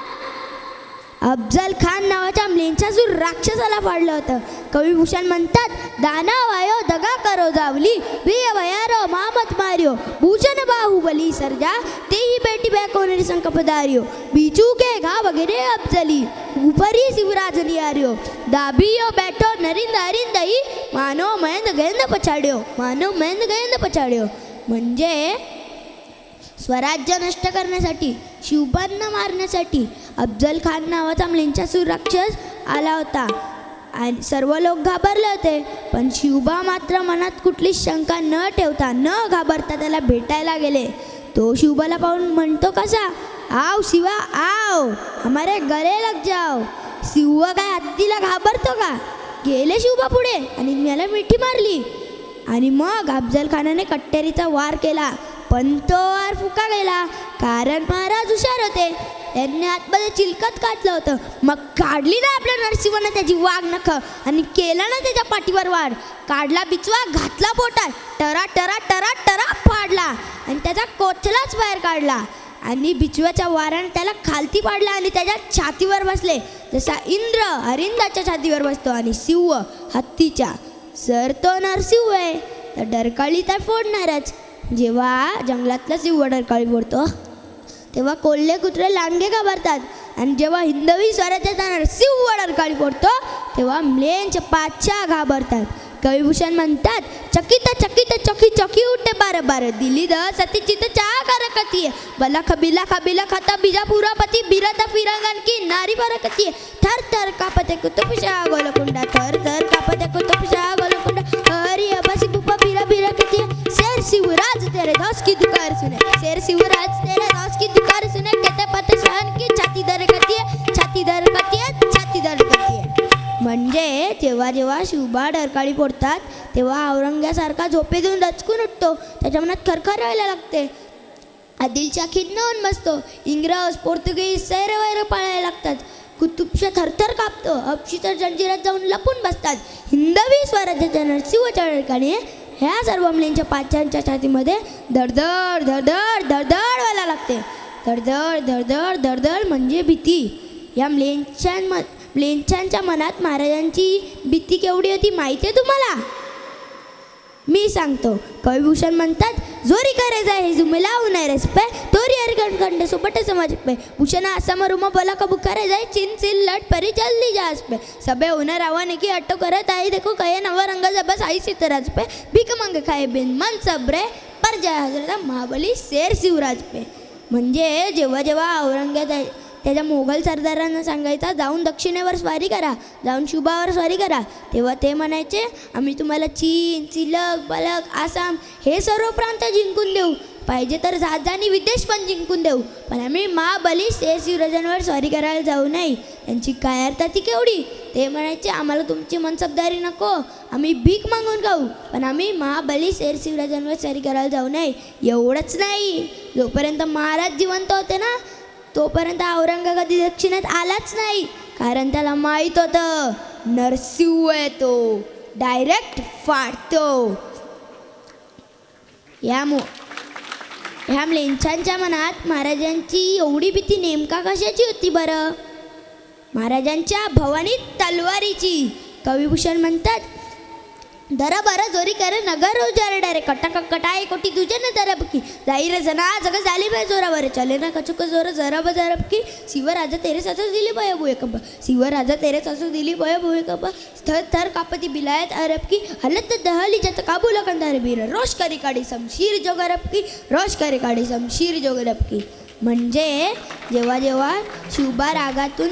अफजल खान नावाच्या म्लेच्छासूर राक्षसाला फाडलं होतं. कविभूषण म्हणतात, दानव आयो दगा करो जावली, प्रिय भयारो मामत मारियो, भूषण बाहुबली सर्जा तेही बेटी बैकोनरी संकपदारियो, बीचू के घा वगैरे अफजली, ऊपरी शिवराज नियारियो, दाबियो बैठो नरिंद अरिंदई, मानो महेंद्र गेंद पछाड्यो, मानो महेंद्र गेंद पछाड्यो. म्हणजे स्वराज्य नष्ट करण्यासाठी, शिवबांना मारण्यासाठी अफजल खान नावाचा म्लेच्छासूर राक्षस आला होता आणि सर्व लोक घाबरले होते. पण शिवबा मात्र मनात कुठलीच शंका न ठेवता न घाबरता त्याला भेटायला गेले. तो शिवबाला पाहून म्हणतो कसा, आओ शिवा आओ, हमारे गले लग जाओ. शिवबा काय हत्तीला घाबरतो का? गेले शिवबा पुढे आणि मला मिठी मारली आणि मग अफजल खानाने कट्टेरीचा वार केला. पण तो वार फुका गेला कारण महाराज हुशार होते. त्यांनी आतमध्ये चिलकत काढलं होतं. मग काढली ना आपल्या नरसिंहाने त्याची वाघ नख आणि केला ना त्याच्या पाठीवर वार. काढला बिचवा, घातला पोटात, टरा टरा टरा टरा फाडला आणि त्याचा कोथलाच बाहेर काढला आणि बिचव्याच्या वाराने त्याला खालती पाडला आणि त्याच्या छातीवर बसले. जसा इंद्र अरिंदाच्या छातीवर बसतो आणि सिंह हत्तीच्या. जर तो नरसिंह आहे तर डरकाळी तर फोडणारच. जेव्हा जंगलातला सिंह डरकाळी फोडतो तेव्हा कोल्हे कुत्रे लांडगे घाबरतात आणि जेव्हा हिंदवी स्वराज्याचा नरसिंह डरकाळी फोडतो तेव्हा म्लेच्छ पाचा घाबरतात. कविभूषण म्हणतात, चकित चकित चकी चकी उठे बार बार, दिली द सती चित चहा करकती, बलख बिलख बिलख आता बिजापुरापती, बिरत फिरंगन की नारी बरकती, थर थर कापते कुतुबशाह गोलकुंडा, थर थर कापते कुतुबशाह गोलकुंडा, हरी अबसी पुपा बिरा बिरकती, शेर शिवराज तेरे दोस्त की दुकार सुने, शेर शिवराज तेरे दोस्त की दुकार सुने, कहते पते शान की छाती दरकती है, छाती दरकती है, छाती दरकती है. म्हणजे जेव्हा जेव्हा शिवबा डरकाळी फोडतात तेव्हा औरंग्यासारखा झोपेतून दचकून उठतो. त्याच्या मनात खरखर व्हायला लागते. आदिलशाह खिन्न होऊन बसतो. इंग्रज पोर्तुगीज सैरवैर पाळायला लागतात. कुतुबशाह थरथर कापतो. अफशी तर जंजिरात जाऊन लपून बसतात. हिंदवी स्वराज्याच्या नरसिंहाच्या डरकाळी ह्या सर्व मुलींच्या पाच्यांच्या छातीमध्ये धडधड धडधड धडधड व्हायला लागते. धडधड धडधड धडधड म्हणजे भीती. या म्लेच्छांच्या मनात महाराजांची भीती केवढी होती माहिती आहे तुम्हाला? मी सांगतो. कविभूषण म्हणतात, जोरी करे जाय हे जुमेला उन्हाय रसपे, तोरी हरिकंड सोपटे समाज पे, भूषणा असम रुम बोला कबू करे जाय, चिन सिल लट परी जल्दी जास पे, सबे उन्हें रावाने की अट्टो करत आई देखो कहे नवा रंग जबस आई सितराज पे, भीक मंग खाए बिन मन सबरे पर जय हजरत महाबली शेर शिवराज पे. म्हणजे जेव्हा जेव्हा औरंगजेब त्याच्या मोगल सरदारांना सांगायचा जाऊन दक्षिणेवर स्वारी करा, जाऊन शुभावर स्वारी करा, तेव्हा ते म्हणायचे आम्ही तुम्हाला चीन, चिलक, बलक, आसाम हे सर्व प्रांत जिंकून देऊ, पाहिजे तर राजधानी विदेश पण जिंकून देऊ, पण आम्ही महाबली शेर शिवराजांवर स्वारी करायला जाऊ नाही. त्यांची काय अर्थ ती केवढी? ते म्हणायचे आम्हाला तुमची मनसबदारी नको, आम्ही भीक मागून खाऊ, पण आम्ही महाबली शेर शिवराजांवर स्वारी करायला जाऊ नये. एवढंच नाही, जोपर्यंत महाराज जिवंत होते ना तोपर्यंत औरंग कधी दक्षिणेत आलाच नाही. कारण त्याला माहीत होतं नरसिंह येतो, डायरेक्ट फाडतो. ह्या म्लेच्छांच्या मनात महाराजांची एवढी भीती नेमका कशाची होती बरं? महाराजांच्या भवानी तलवारीची. कविभूषण म्हणतात, दरा बारा जोरी करे नगर उजारे डायरे कटक कटाई कोटी तुझे न दरब की जाई रे जना जग झाली बाय जोरावर चले ना कचुक जोर जरब जरब की शिवराजा तेरे सासू दिली बय बुए कब शिवराजा तेरे सासू दिली बय बुए कब थर थर कापती बिलायत अरब की हलत दहली जत काबूल कंदार बीर रोश करी काढी शमशीर जो गरब की रोश करी काढी शमशीर जो गरब की. म्हणजे जेव्हा जेव्हा शिवबा रागातून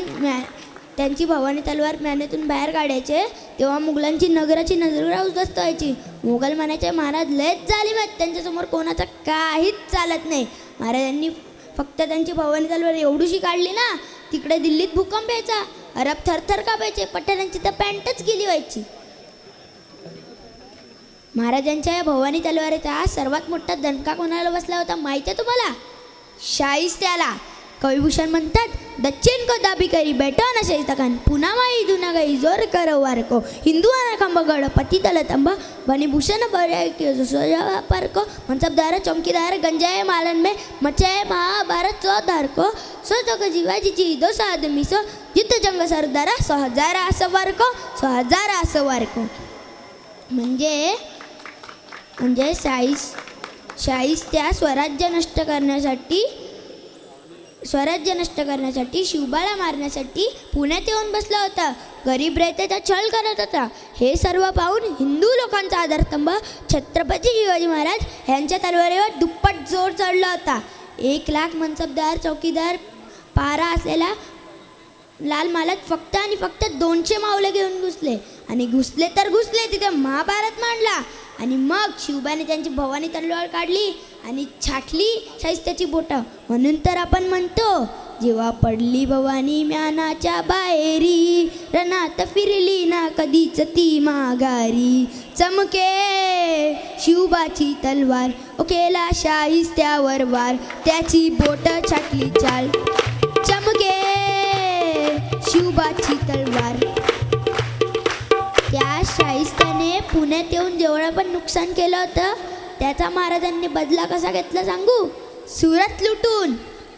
त्यांची भवानी तलवार म्यानेतून बाहेर काढायचे तेव्हा मुघलांची नगराची नजर उद्ध्वस्त व्हायची. मुघल म्हणायचे महाराज लयच झाली माहीत, त्यांच्यासमोर कोणाचं काहीच चालत नाही. महाराजांनी फक्त त्यांची भवानी तलवार एवढीशी काढली ना तिकडे दिल्लीत भूकंप यायचा, अरब थरथर कापायचे, पठाणांची तर पॅन्टच गेली व्हायची. महाराजांच्या या भवानी तलवारीचा सर्वात मोठा दणका कोणाला बसला होता माहिती आहे तुम्हाला? शाहिस्त्याला. कविभूषण म्हणतात, दक्षिण को दाबी करी बैठो न शैतकान पुन्हा माई दुना गई जोर करो वार को हिंदुआना खंबगड पति तल तंबा बनी भूषण पर को मनसबदार चौकीदार गंजाए मालन में मचाए महाभारत चौधार को सो तो जीवाजी जी 200 आदमी सो युद्ध जंग सरदारा 100,000 आसवार को 100,000 आसवार को. म्हणजे शाहिस्त्या स्वराज्य नष्ट करण्यासाठी शिवबाला मारण्यासाठी पुण्यात येऊन बसला होता. गरीब रयतेचा छळ करत होता. हे सर्व पाहून हिंदू लोकांचा आधारस्तंभ छत्रपती शिवाजी महाराज यांच्या तलवारीवर दुप्पट जोर चढला होता. 1,00,000 मनसबदार चौकीदार पारा असलेला लाल मालक फक्त आणि फक्त 200 मावले घेऊन घुसले आणि घुसले तर घुसले तिथे महाभारत मांडला. आणि मग शिवबाने त्यांची भवानी तलवार काढली आणि छाटली शाहिस्त्याची बोटं. म्हणून तर आपण म्हणतो, जेव्हा पडली भवानी म्यानाच्या बाहेरी, रणात फिरली ना कधीच ती माघारी. चमके शिवबाची तलवार, ओ केला शाहिस्त्यावर वार, त्याची बोट छाटली चाल. चमके शिवबाची तलवार. त्या शाहिस्त्याने पुण्यात येऊन जेवढं पण नुकसान केलं होतं त्याचा महाराजांनी बदला कसा घेतला सांगू? सुरत लुटून.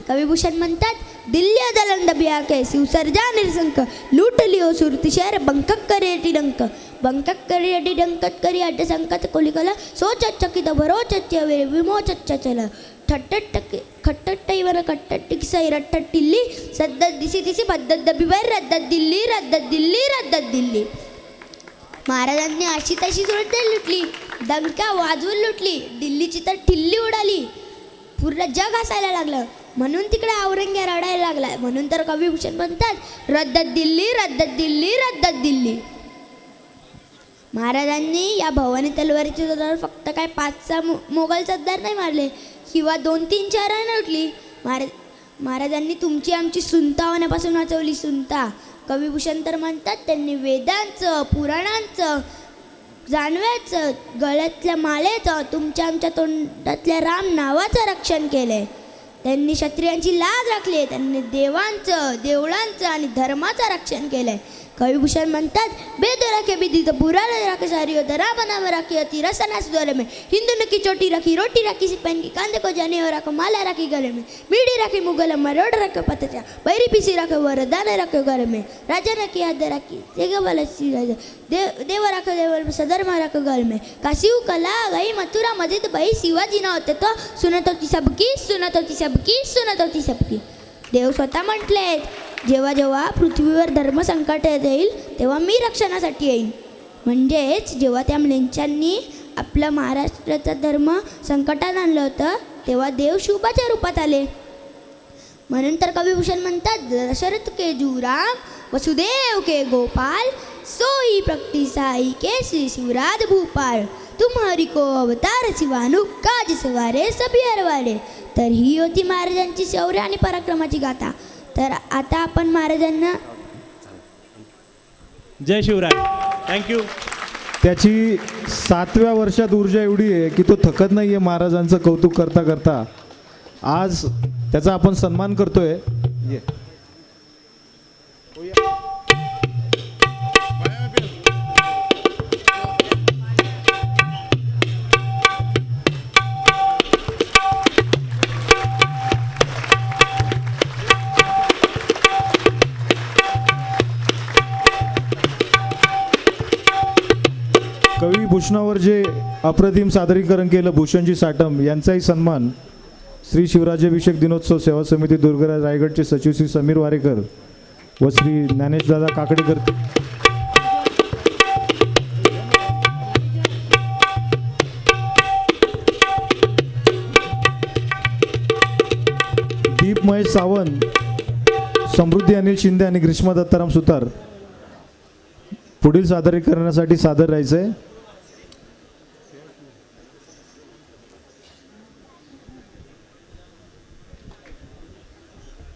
कविभूषण म्हणतात, दिल्ली दलंद बिया के शिवसर्जा निरसंक, लूट लिओ सुरती शहर बंकक करेटी डंक. बंकक करेटी डंकत करी अड्ड संकत कोलिकला, सो चच्चकित भरो चच्च विमो चच्च चल. खट्टट्ट इवन कट्टट्टी सै रट्टट्टिल्ली, सद्दत दिसी दिसी पद्धत बिबर, रद्दत दिल्ली रद्दत दिल्ली रद्दत दिल्ली. महाराजांनी अशी तशी सुरत लुटली, डंका वाजवून लुटली, दिल्लीची तर ठिल्ली उडाली, पूर्ण जग हसायला लागलं. म्हणून तिकडे औरंग्या रडायला लागला. म्हणून तर कविभूषण म्हणतात, रद्दत दिल्ली रद्दत दिल्ली रद्दत दिल्ली. महाराजांनी या भवानी तलवारीची जोरावर फक्त काय 5-6 मोगल सरदार नाही मारले किंवा 2-3 शहरं लुटली. महाराजांनी तुमची आमची सुनता होण्यापासून वाचवली. सुनता. कविभूषण तर म्हणतात, त्यांनी वेदांचं, पुराणांचं, जानव्याचं, गळ्यातल्या मालेचं, तुमच्या आमच्या तोंडातल्या राम नावाचं रक्षण केलंय. त्यांनी क्षत्रियांची लाज राखली. त्यांनी देवांचं, देवळांचं आणि धर्माचं रक्षण केलंय. कविभूषण म्हणतात, बेदो राखे बिदित पुराण राखे सारियो दरा बनाव राखी अति रसना सुदोरे में, हिंदू नकी चोटी राखी रोटी राखी सिपन की कांदे को जाने हो राखो माला राखी गले में, बीड़ी राखी मुगल मरोड़ राखो पतचा, बैरी पीसी राखो वरदान राखो घर में, राजा राखी हद राखी देगा बलसी राजा, देव राखो देव सदर्म राखो घर में. काशिव कला गई मथुरा मस्जिद भाई शिवाजी ना होते तो सुनत होती सबकी, सुनत होती सबकी, सुनत होती सबकी. देव स्वतः म्हटले, जेव्हा जेव्हा पृथ्वीवर धर्म संकट येईल तेव्हा मी रक्षणासाठी येईन. म्हणजेच जेव्हा त्या म्लेच्छांनी आपलं महाराष्ट्राचा धर्म संकटात आणलं होतं तेव्हा देव शिवबाच्या रूपात आले. म्हणून तर कविभूषण म्हणतात, दशरथ के जुराम वसुदेव के गोपाल, सोई प्रकृति साई के श्री शिवराज भूपाल, तुम्हारी को अवतार शिवानु काज सवारे सभी हरवाले. तर ही होती महाराजांची शौर्य आणि पराक्रमाची गाथा. तर आता आपण महाराजांना जय शिवराय. थँक्यू. त्याची 7व्या वर्षात ऊर्जा एवढी आहे की तो थकत नाही आहे महाराजांचं कौतुक करता करता. आज त्याचा आपण सन्मान करतोय. कवी भूषणावर जे अप्रतिम सादरीकरण केलं भूषणजी साटम यांचाही सन्मान श्री शिवराज्याभिषेक दिनोत्सव सेवा समिती दुर्गराज रायगडचे सचिव श्री समीर वारेकर व श्री ज्ञानेशदादा काकडेकर दीप महेश सावंत, समृद्धी अनिल शिंदे आणि ग्रीष्मा दत्ताराम सुतार पुढील सादरीकरणासाठी सादर राहायचंय.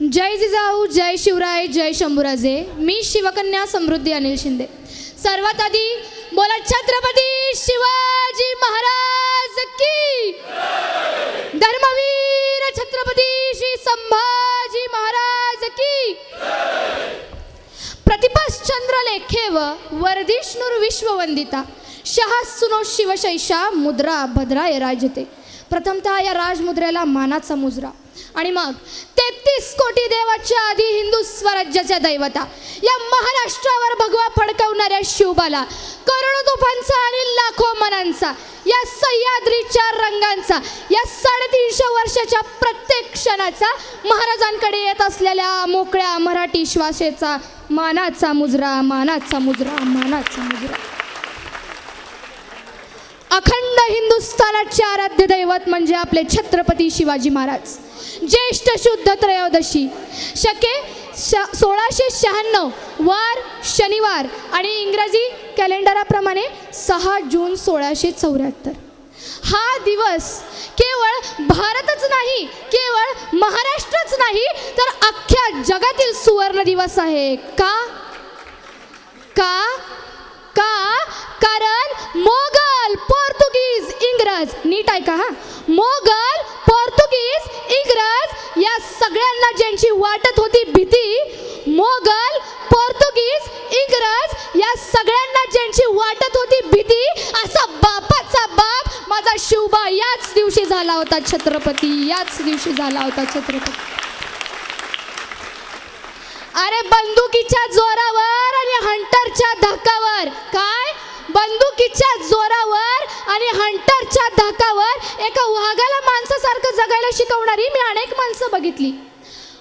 जय जिजाऊ, जय शिवराय, जय शंभूराजे. मी शिवकन्या समृद्धी अनिल शिंदे. सर्वात आधी बोला छत्रपती शिवाजी महाराज की, धर्मवीर छत्रपती श्री संभाजी महाराज की. प्रतिपश्चंद्र लेखेव वर्धिष्णुर विश्ववंदिता, शहासुनो शिवशैषा मुद्रा भद्राय राजते. प्रथमतः या राजमुद्रेला मानाचा मुजरा आणि मग 33 कोटी देवाच्या आधी हिंदू स्वराज्याच्या दैवता या महाराष्ट्रावर भगवा फडकवणाऱ्या शिवबाला करोडो तोफांचा आणि लाखो मनांचा या सह्याद्रीच्या रंगांचा, या 350 वर्षाच्या प्रत्येक क्षणाचा महाराजांकडे येत असलेल्या मोकळ्या मराठी श्वासेचा मानाचा मुजरा, मानाचा मुजरा, मानाचा मुजरा. अखंड हिंदुस्थानाचे आराध्य दैवत म्हणजे आपले छत्रपती शिवाजी महाराज. ज्येष्ठ शुद्ध त्रयोदशी शके 1696 वार शनिवार आणि इंग्रजी कॅलेंडराप्रमाणे 6 जून 1674. हा दिवस केवळ भारतच नाही, केवळ महाराष्ट्रच नाही, तर अख्ख्या जगातील सुवर्ण दिवस आहे. का का का कारण मोगल, पोर्तुगीज, इंग्रज, नीट ऐका हा, मोगल, पोर्तुगीज, इंग्रज या सगळ्यांना ज्यांची वाटत होती भीती, मोगल, पोर्तुगीज, इंग्रज या सगळ्यांना ज्यांची वाटत होती भीती, असा बापाचा बाप माझा शिवबा याच दिवशी झाला होता छत्रपती, याच दिवशी झाला होता छत्रपती. अरे बंदुकीच्या जोरावर आणि हंटरच्या धाकावर, काय बंदुकीच्या जोरावर आणि हंटरच्या धाकावर एका वाघाला माणसासारखं जगायला शिकवणारी मी अनेक माणसं बघितली.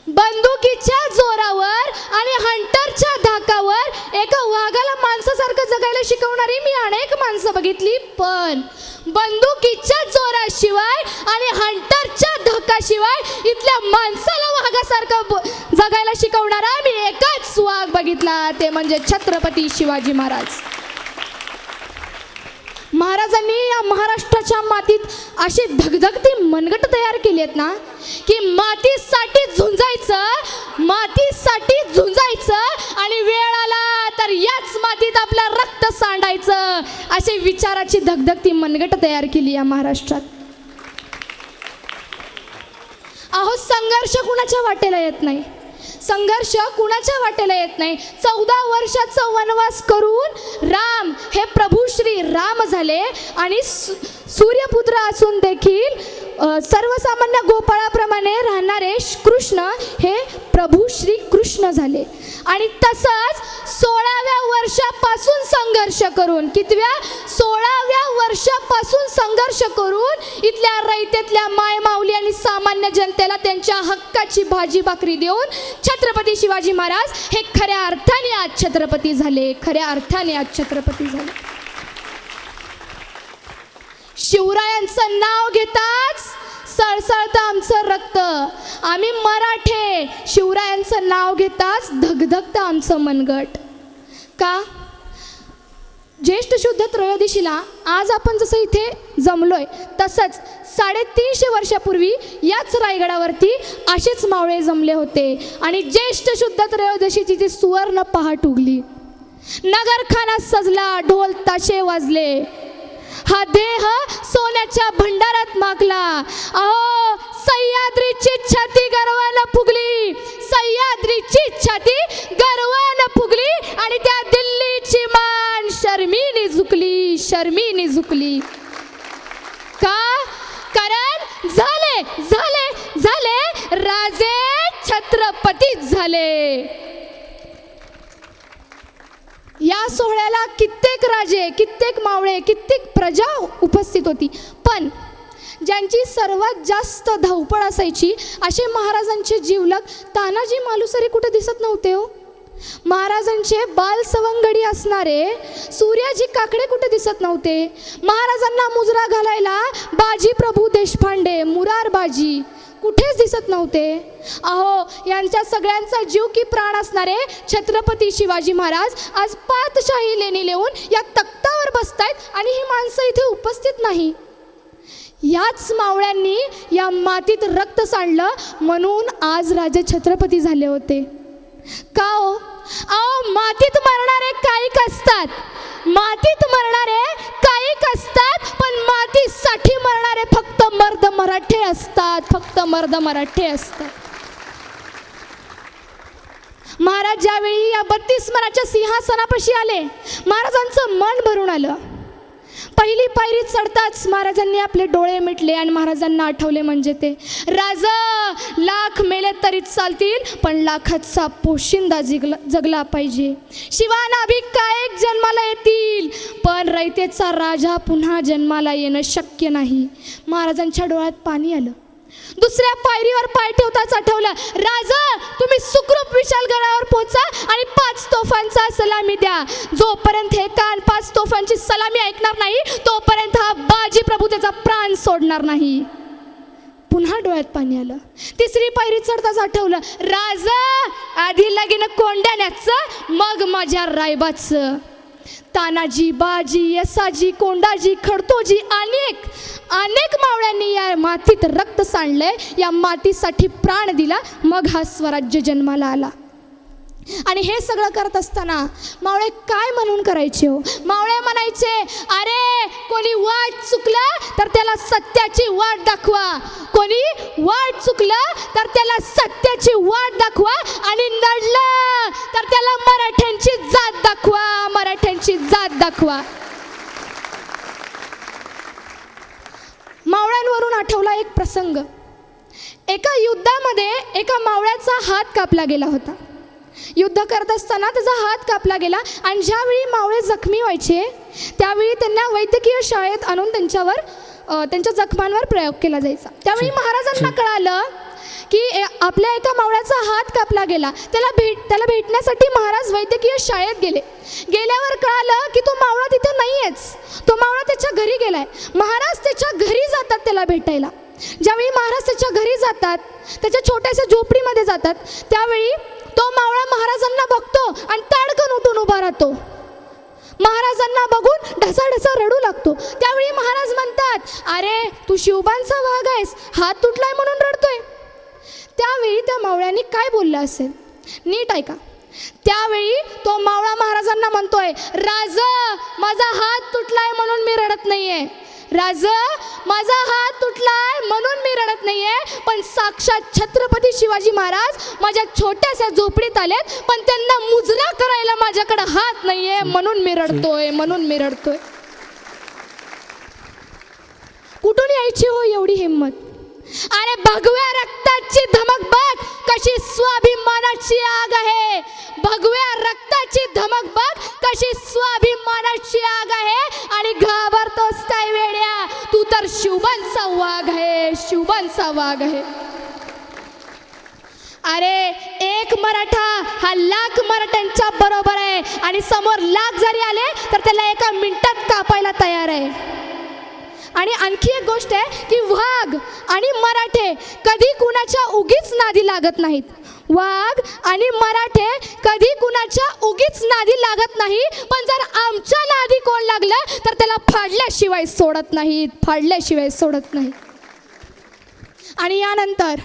बंदुकीच्या जोरावर आणि हंटरच्या धाकावर एका वाघाला माणसासारखं जगायला शिकवणारी मी अनेक माणसं बघितली, पण बंदुकीच्या जोराशिवाय आणि हंटरच्या धाकाशिवाय इथल्या माणसाला वाघासारखं जगायला शिकवणारा मी एकच वाघ बघितला, ते म्हणजे छत्रपती शिवाजी महाराज. महाराजांनी या महाराष्ट्राच्या मातीत अशी धगधगती मनगट तयार केली आहेत ना, की मातीसाठी झुंजायचं आणि वेळ आला तर याच मातीत आपलं रक्त सांडायचं, अशी विचाराची धगधगती मनगट तयार केली या महाराष्ट्रात. अहो संघर्ष कुणाच्या वाटेला येत नाही, संघर्ष कुणाच्या वाटेला येत नाही. 14 वर्षाचा वनवास करून राम हे प्रभू श्री राम झाले आणि सूर्यपुत्र असून देखील सर्वसामान्य गोपाळाप्रमाणे राहणारे कृष्ण हे प्रभू श्री कृष्ण झाले. आणि तसंच 16व्या वर्षापासून संघर्ष करून, कितव्या 16व्या वर्षापासून संघर्ष करून इथल्या रयतेतल्या मायमाऊली आणि सामान्य जनतेला त्यांच्या हक्काची भाजी भाकरी देऊन छत्रपती शिवाजी महाराज हे खऱ्या अर्थाने आज छत्रपती झाले, खऱ्या अर्थाने आज छत्रपती झाले. शिवरायांचं नाव घेताच सळसळतं आमचं रक्त, आम्ही मराठे, शिवरायांचं नाव घेताच धगधगतं आमचं मनगट. का? ज्येष्ठ शुद्ध त्रयोदशीला आज आपण जसं इथे जमलोय तसंच 350 वर्षापूर्वी याच रायगडावरती असेच मावळे जमले होते आणि ज्येष्ठ शुद्ध त्रयोदशीची ती सुवर्ण पहाट उगली. नगरखाना सजला, ढोल ताशे वाजले, हा देह सोन्याच्या भंडारात मागला. अहो सह्याद्रीची छाती गर्वानं फुगली, सह्याद्रीची छाती गर्वानं फुगली आणि त्या दिल्लीची मान शर्मीने झुकली, शर्मीने झुकली. का? कारण झाले झाले झाले राजे छत्रपती झाले. या सोहळ्याला कित्येक राजे, कित्येक मावळे, कित्येक प्रजा उपस्थित होती, पण ज्यांची सर्वात जास्त धावपळ असायची असे महाराजांचे जिवलग तानाजी मालुसरे कुठे दिसत नव्हते हो. महाराजांचे बालसवंगडी असणारे सूर्याजी काकडे कुठे दिसत नव्हते. महाराजांना मुजरा घालायला बाजी प्रभू देशपांडे, मुरार बाजी कुठेच दिसत नव्हते. अहो यांच्या सगळ्यांचा जीव की प्राण असणारे छत्रपती शिवाजी महाराज आज पातशाही लेणी लिहून या तख्तावर बसतायत आणि ही माणसं इथे उपस्थित नाही. याच मावळ्यांनी या मातीत रक्त सांडलं म्हणून आज राजे छत्रपती झाले होते. का हो? अहो मातीत मरणारे कायिक असतात, मातीत मरणारे कायिक असतात, पण मातीसाठी मरणारे फक्त मर्द मराठे असतात, फक्त मर्द मराठे असतात. महाराज ज्यावेळी या 32 मनाच्या सिंहासनापाशी आले, महाराजांचं मन भरून आलं. पहिली पायरी चढताच महाराजांनी आपले डोळे मिटले आणि महाराजांना आठवले म्हणजे ते राजा लाख मेले तरी चालतील पण लाखाचा पोशिंदा जगला पाहिजे. शिवा नाभिक काय एक जन्माला येतील पण रयतेचा राजा पुन्हा जन्माला येणं शक्य नाही. महाराजांच्या डोळ्यात पाणी आलं. दुसऱ्या पायरीवर पाय ठेवताच आठवलं राजा तुम्ही सुखरूप विशालगडावर पोहोचा आणि 5 तोफांचा सलामी द्या. जोपर्यंत हे कान 5 तोफांची सलामी ऐकणार नाही तोपर्यंत हा बाजी प्रभू त्याचा प्राण सोडणार नाही. पुन्हा डोळ्यात पाणी आलं. तिसरी पायरी चढताच आठवलं राजा आधी लगीन कोंड्याण्याचं मग माझ्या रायबाचं. तानाजी बाजी यसाजी कोंडाजी खडतोजी अनेक मावळ्यांनी या मातीत रक्त सांडले, या मातीसाठी प्राण दिला, मग हा स्वराज्य जन्माला आला. आणि हे सगळं करत असताना मावळे काय म्हणून करायचे हो? मावळे म्हणायचे अरे कोणी वाट चुकलं तर त्याला सत्याची वाट दाखवा, कोणी वाट चुकलं तर त्याला सत्याची वाट दाखवा आणि नडलं तर त्याला मराठ्यांची जात दाखवा, मराठ्यांची जात दाखवा. मावळ्यांवरून आठवला एक प्रसंग. एका युद्धामध्ये एका मावळ्याचा हात कापला गेला होता. युद्ध करत असताना त्याचा हात कापला गेला आणि ज्यावेळी मावळे जखमी व्हायचे त्यावेळी त्यांना वैद्यकीय शाळेत आणून त्यांच्या जखमांवर प्रयोग केला जायचा. त्यावेळी महाराजांना कळालं की आपल्या एका मावळ्याचा हात कापला गेला. त्याला भेटण्यासाठी महाराज वैद्यकीय शाळेत गेले. गेल्यावर कळालं की तो मावळा तिथे नाहीयेच, तो मावळा त्याच्या घरी गेलाय. महाराज त्याच्या घरी जातात त्याला भेटायला. ज्यावेळी महाराज त्याच्या घरी जातात, त्याच्या छोट्याशा झोपडीमध्ये जातात, त्यावेळी तो मावळा महाराजांना बघतो आणि ताडकन उठून उभा राहतो. महाराजांना बघून ढसाढसा रडू लागतो. त्यावेळी महाराज म्हणतात अरे तू शिवबांचा वाघ आहेस, हात तुटलाय म्हणून रडतोय. त्यावेळी त्या मावळ्याने काय बोललं असेल नीट ऐका. त्यावेळी तो मावळा महाराजांना म्हणतोय राजा माझा हात तुटलाय म्हणून मी रडत नाहीये, राजा माझा हात तुटलाय म्हणून मी रडत नाहीये, पण साक्षात छत्रपती शिवाजी महाराज माझ्या छोट्याशा झोपडीत आलेत पण त्यांना मुजरा करायला माझ्याकडे हात नाहीये म्हणून मी रडतोय, म्हणून मी रडतोय. कुठून यायची हो एवढी हिंमत? अरे भगव्या रक्ताची धमक बघ कशी स्वाभिमानाची आग आहे, भगव्या रक्ताची धमक बघ कशी स्वाभिमानाची आग आहे आणि घाबरतोस काय वेड्या, तू तर शिवबांचा वाघ आहे, शिवबांचा वाघ आहे. अरे एक मराठा हा लाख मराठ्यांच्या बरोबर आहे आणि समोर लाख जरी आले तर त्याला एका मिनिटात कापायला तयार आहे. आणि आणखी एक गोष्ट आहे की वाघ आणि मराठे कधी कुणाच्या उगीच नादी लागत नाहीत. वाघ आणि मराठे कधी कुणाच्या उगीच नादी लागत नाही, पण जर आमच्या नादी कोण लागलं तर त्याला फाडल्याशिवाय सोडत नाहीत, फाडल्याशिवाय सोडत नाही. आणि यानंतर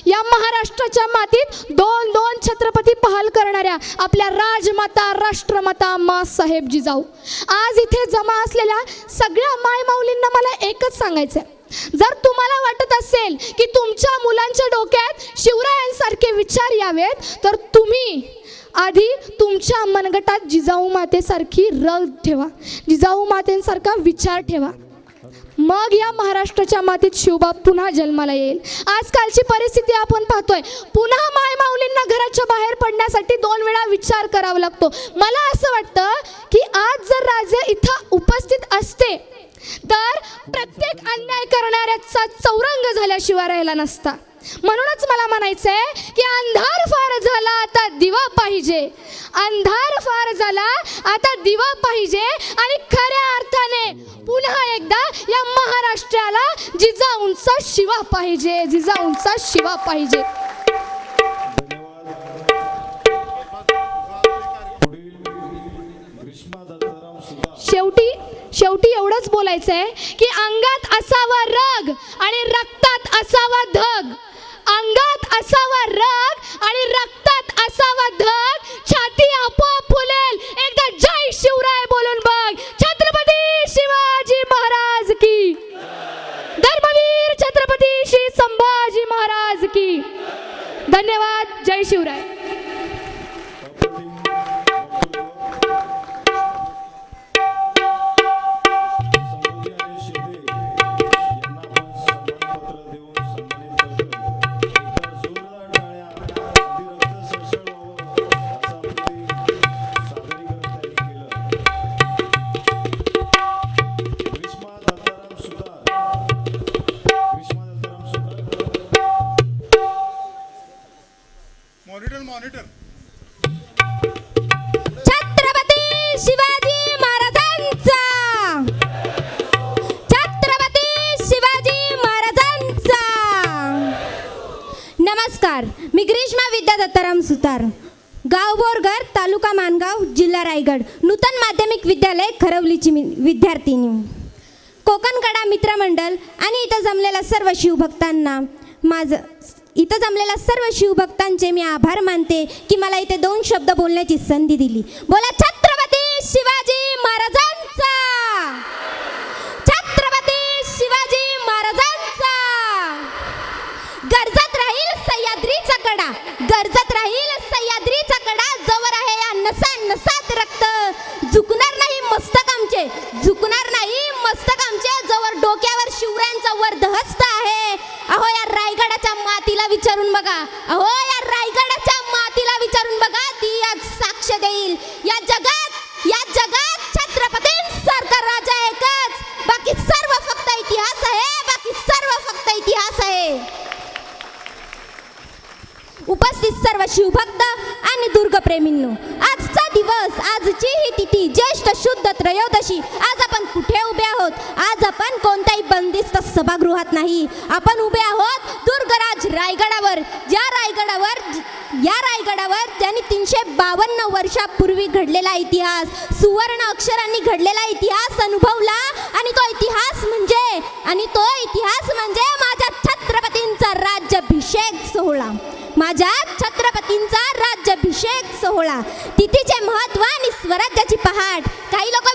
या महाराष्ट्राच्या मातीत दोन छत्रपती पहाल करणाऱ्या आपल्या राजमाता राष्ट्रमाता माँसाहेब जिजाऊ आज इथे जमा असलेल्या सगळ्या मायमाऊलींना मला एकच सांगायचं आहे, जर तुम्हाला वाटत असेल की तुमच्या मुलांच्या डोक्यात शिवरायांसारखे विचार यावेत तर तुम्ही आधी तुमच्या मनगटात जिजाऊ मातेसारखी रग ठेवा, जिजाऊ मातेसारखा विचार ठेवा, मग या महाराष्ट्राच्या मातीत शिवबा पुन्हा जन्माला येईल. आजकालची परिस्थिती आपण पाहतोय, पुन्हा मायमाऊलींना घराच्या बाहेर पडण्यासाठी 2 वेळा विचार करावा लागतो. मला असं वाटतं की आज जर राजे इथं उपस्थित असते तर प्रत्येक अन्याय करणाऱ्याचा चौरंग झाल्याशिवाय राहिला नसता. म्हणूनच मला म्हणायचं आहे की अंधार फार झाला आता दिवा पाहिजे, अंधार फार झाला आता दिवा पाहिजे आणि खऱ्या अर्थाने पुन्हा एकदा या महाराष्ट्राला जिजाऊंचा शिवा पाहिजे, जिजाऊंचा शिवा पाहिजे. शेवटी एवढंच बोलायचं आहे की अंगात असावा रग आणि रक्तात असावा धग, अंगात असावा रग आणि रक्तात असावा धग, छाती आपोआप फुलेल. एकदा जय शिवराय बोलून बघ. छत्रपती शिवाजी महाराज की, धर्मवीर छत्रपती श्री संभाजी महाराज की. धन्यवाद. जय शिवराय. नमस्कार, मी ग्रीष्मा विद्या दत्ताराम सुतार, गाव बोरघर, तालुका मानगाव, जिल्हा रायगड, नूतन माध्यमिक विद्यालय खरवलीची विद्यार्थिनी. कोकणकडा मित्रमंडळ आणि इथं जमलेल्या सर्व शिवभक्तांचे मी आभार मानते की मला इथे 2 शब्द बोलण्याची संधी दिली. बोला छत्रपती शिवाजी महाराजांचा, छत्रपती शिवाजी महाराजांचा. गरजत राहील सह्याद्रीचा कडा, गरजत राहील सह्याद्रीचा कडा, जवळ आहे या नसात रक्त, झुकणार नाही मस्तक आमचे, झुकणार नाही मस्तक आमचे, जवळ डोक्यावर शिवरायांचा वर्धहस्त आहे. अहो या रायगडाच्या मातीला विचारून बघा, अहो या रायगडाच्या मातीला विचारून बघा, ती आज साक्ष देईल. या जगात छत्रपतींसारखा राजा एकच, बाकी सर्व फक्त इतिहास आहे, बाकी सर्व फक्त इतिहास आहे. उपस्थित सर्व शिवभक्त आणि दुर्गप्रेमींनो, आजचा दिवस, आजची ही तिथी ज्येष्ठ शुद्ध त्रयोदशी. आज आपण कुठे उभे आहोत? आज आपण कोणत्याही बंदिस्त सभागृहात नाही, आपण उभे आहोत दुर्गराज रायगडावर. या रायगडावर ज्यांनी 352 वर्षापूर्वी घडलेला इतिहास, सुवर्ण अक्षरांनी घडलेला इतिहास अनुभवला, आणि तो इतिहास म्हणजे माझ्या छत्रपतींचा राज्याभिषेक सोहळा, माझ्या छत्रपतींचा राज्याभिषेक सोहळा. तिथीचे महत्त्व आणि स्वराज्याची पहाट. काही लोक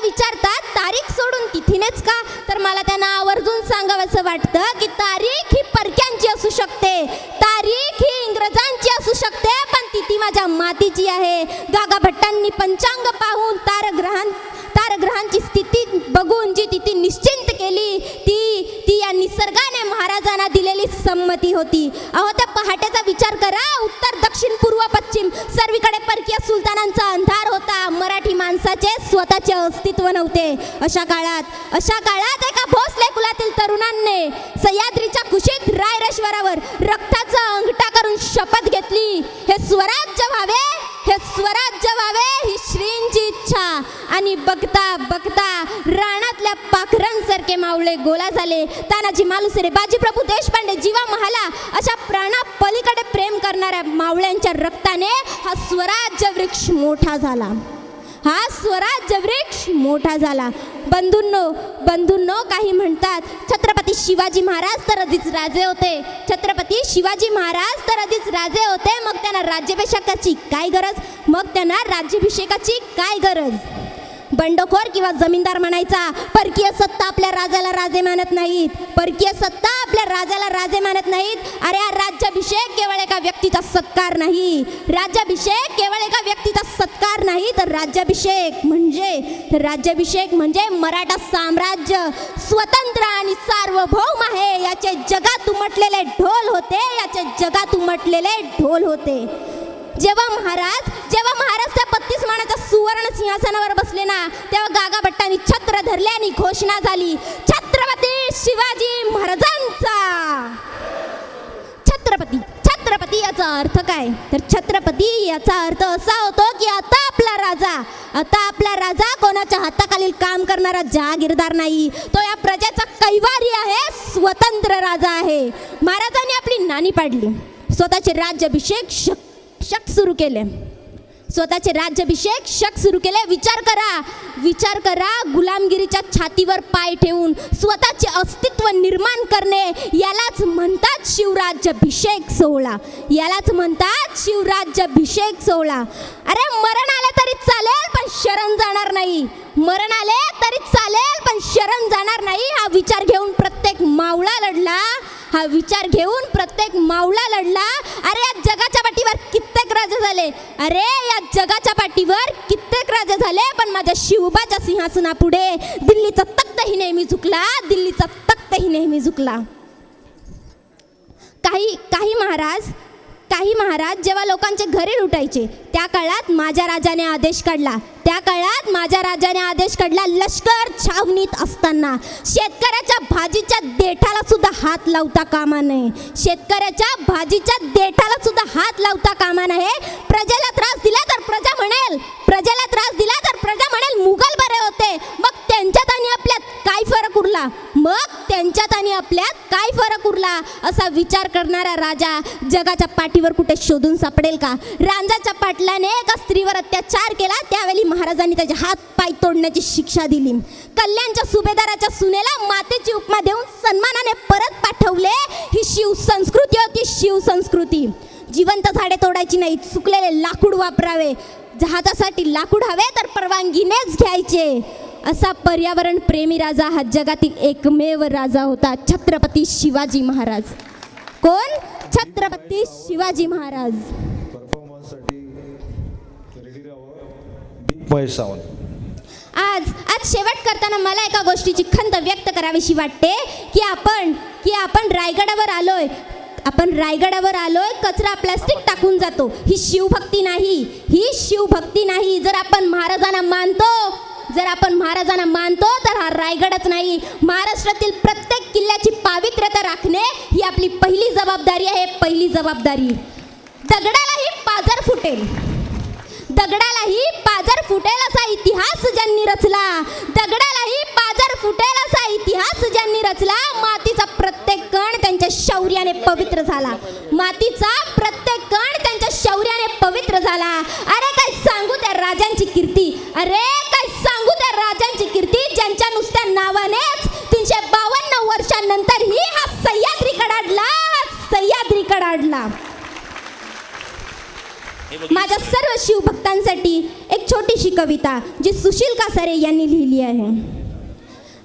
विचारतात तारीख सोडून तिथीनेच का? तर मला त्यांना आवर्जून सांगावंसं वाटतं की तारीख ही परक्यांची असू शकते, तारीख ही इंग्रजांची असू शकते, पण तिथी माझ्या मातीची आहे. गागा भट्टांनी पंचांग पाहून तारग्रहांची स्थिती बघून जी तिथी निश्चिंत केली, ती या निसर्गाने महाराजांना दिलेली संमती होती. अहो त्या पहाटेचा विचार करा, उत्तर दक्षिण पूर्व पश्चिम सर्वीकडे परकीय सुलतानांचा अंधार होता. मराठी माणसाचे स्वतःचे अस्तित्व नव्हते. अशा काळात एका भोसले कुलातील तरुणांनी सह्याद्रीच्या कुशीत रायरेश्वरावर रक्ताचा अंगठा करून शपथ घेतली, हे स्वराज्य व्हावे ही श्रींची इच्छा. आणि बघता रानातल्या पाखरांसारखे मावळे गोळा झाले. तानाजी मालुसरे, बाजीप्रभू देशपांडे, जीवा महाला अशा प्राणा पलीकडे प्रेम करणाऱ्या मावळ्यांच्या रक्ताने हा स्वराज्य वृक्ष मोठा झाला. बंधूंनो, काही म्हणतात छत्रपती शिवाजी महाराज तर आधीच राजे होते, मग त्यांना राज्याभिषेकाची काय गरज? बंडखोर किंवा जमीनदार म्हणायचा, परकीय सत्ता आपल्या राजाला राजे मानत नाहीत. अरे हा राज्याभिषेक केवळ एका व्यक्तीचा सत्कार नाही, तर राज्याभिषेक म्हणजे मराठा साम्राज्य स्वतंत्र आणि सार्वभौम आहे. याचे जगात उमटलेले ढोल होते. जेव्हा महाराज त्या 32 मानाच्या सुवर्ण सिंहासनावर बसले ना, तेव्हा गागा भट्टांनी छत्र धरले आणि घोषणा झाली, छत्रपती शिवाजी महाराजांचा. छत्रपती याचा अर्थ काय? तर छत्रपती याचा अर्थ असा होतो की आता आपला राजा कोणाच्या हाताखालील काम करणारा जहागीरदार नाही, तो या प्रजेचा कैवारी आहे, स्वतंत्र राजा आहे. महाराजांनी आपली नाणी पाडली, स्वतःचे राज्याभिषेक शक सुरू केले. विचार करा, गुलामगिरीच्या छातीवर पाय ठेवून स्वतःचे अस्तित्व निर्माण करणे, यालाच म्हणतात शिवराज्याभिषेक सोहळा. अरे मरण आले तरी चालेल पण शरण जाणार नाही. हा विचार घेऊन प्रत्येक मावळा लढला. अरे या जगाच्या पाठीवर कित्येक राजे झाले, पण माझ्या शिवबाच्या सिंहासनापुढे दिल्लीचा तख्तही नेहमी झुकला. काही महाराज जेव्हा लोकांचे घरे लुटायचे, त्या काळात माझ्या राजाने आदेश काढला, लष्कर छावणीत असताना शेतकऱ्याच्या भाजीच्या देठाला सुद्धा हात लावता कामा नये. प्रजेला त्रास दिला तर प्रजा म्हणेल मुघल बरे होते, मग त्यांच्यात आणि आपल्यात काय फरक उरला, मग त्यांच्यात आणि आपल्यात काय फरक उरला असा विचार करणारा राजा जगाच्या पाठीवर कुठे शोधून सापडेल का? रांझाच्या पाटलाने एका स्त्रीवर अत्याचार केला, त्यावेळी महाराजांनी त्याचे हात पाय तोडण्याची शिक्षा दिली. कल्याणच्या सुभेदाराच्या सुनेला मातेची उपमा देऊन सन्मानाने परत पाठवले. ही शिवसंस्कृती होती, शिवसंस्कृती. जिवंत झाडे तोडायची नाही, सुकलेले लाकूड वापरावे. जहाजासाठी लाकूड हवे तर परवानगीनेच घ्यायचे. असा पर्यावरण प्रेमी राजा हा जगातील एकमेव राजा होता, छत्रपती शिवाजी महाराज. कोण? छत्रपती शिवाजी महाराज. आज शेवट करताना मला एका गोष्टीची खंत व्यक्त करावीशी वाटते की आपण रायगडावर आलोय. आपण रायगडावर आलोय, कचरा प्लास्टिक टाकून जातो. ही शिवभक्ती नाही, ही शिवभक्ती नाही. जर आपण महाराजांना मानतो तर हा रायगडच नाही, महाराष्ट्रातील प्रत्येक किल्ल्याची पावित्र्यता राखणे ही आपली पहिली जबाबदारी आहे, पहिली जबाबदारी. दगडालाही पाजर फुटेल असा इतिहास ज्यांनी रचला, दगडालाही पाजर फुटेल असा इतिहास ज्यांनी रचला. मातीचा प्रत्येक कण त्यांच्या शौर्याने पवित्र झाला, मातीचा प्रत्येक कण त्यांच्या शौर्याने पवित्र झाला. अरे काय सांगू त्या राजांची कीर्ती, अरे काय सांगू त्या राजांची कीर्ती ज्यांच्या नुसत्या नावानेच 352 वर्षांनंतरही हा सह्याद्रीकडे अडला. माझ्या सर्व शिवभक्तांसाठी एक छोटीशी कविता जी सुशील कासारे यांनी लिहिली आहे.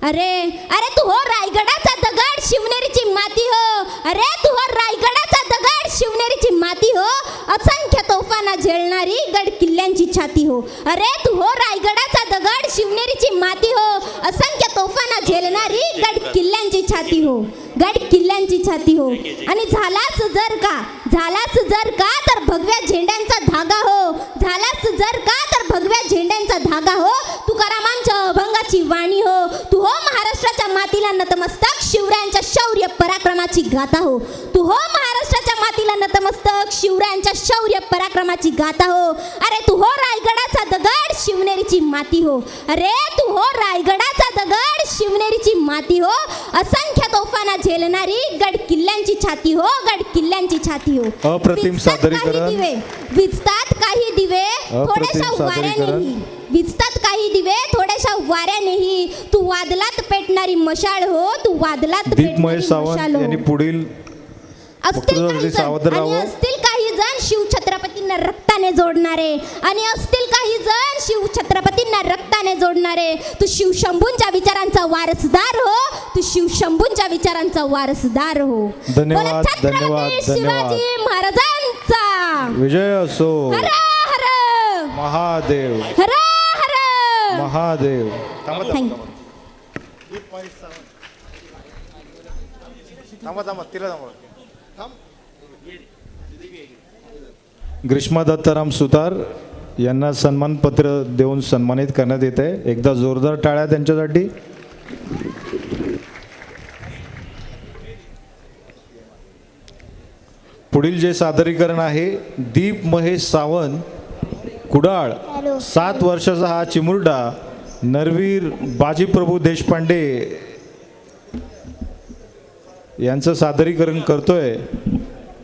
अरे तू हो रायगडाचा दगड, शिवनेरीची माती हो. अरे तू हो रायगडाचा दगड, शिवनेरीची माती हो. असंख्य तोफांना झेलणारी गड किल्ल्यांची छाती हो. अरे तू हो रायगडाचा दगड, शिवनेरीची माती हो. असंख्य तोफांना झेलणारी गड किल्ल्यांची छाती हो, गड किल्ल्यांची छाती हो. आणि झालाच जर का तर भगव्या झेंड्यांचा धागा हो. झालाच जर का तर भगव्या झेंड्यांचा धागा हो. तुकारामांच्या अभंगाची वाणी हो. तू हो महाराष्ट्राच्या मातीला नतमस्तक, शिवरायांच्या शौर्य पराक्रमाची गाथा हो. तू हो महाराष्ट्राच्या मातीला नतमस्तक, शिवरायांच्या शौर्य पराक्रमाची गाथा हो. अरे तू हो रायगडाचा दगड, शिवनेरीची माती हो. अरे तू हो रायगडाचा दगड, शिवनेरीची माती हो. असंख्य तोफांना झेलणारी गड किल्ल्यांची छाती हो, गड किल्ल्यांची छाती हो. अप्रतिम सादरीकरण. विजतात काही दिवे थोड्याशा वाऱ्यानेही, विजतात काही दिवे थोड्याशा वाऱ्यानेही. तू वादलात पेटणारी मशाळ हो, तू वादलात दीपमय सावंत यांनी पुढील असतील काही जण शिवछत्रपतींना रक्ताने जोडणारे, आणि असतील काही जण शिवछत्रपतींना रक्ताने जोडणारे. तू शिवशंभूंच्या विचारांचा वारसदार हो, तू शिवशंभूंच्या विचारांचा वारसदार हो. धन्यवाद, धन्यवाद, शिवाजी महाराजांचा विजय असो. हर हर महादेव, हर हर महादेव. ग्रीष्मा दत्ताराम सुतार यांना सन्मानपत्र देऊन सन्मानित करण्यात येत आहे. एकदा जोरदार टाळ्या त्यांच्यासाठी. पुढील जे सादरीकरण आहे, दीप महेश सावंत कुडाळ, 7 वर्षाचा हा चिमुरडा नरवीर बाजीप्रभू देशपांडे यांचं सादरीकरण करतोय.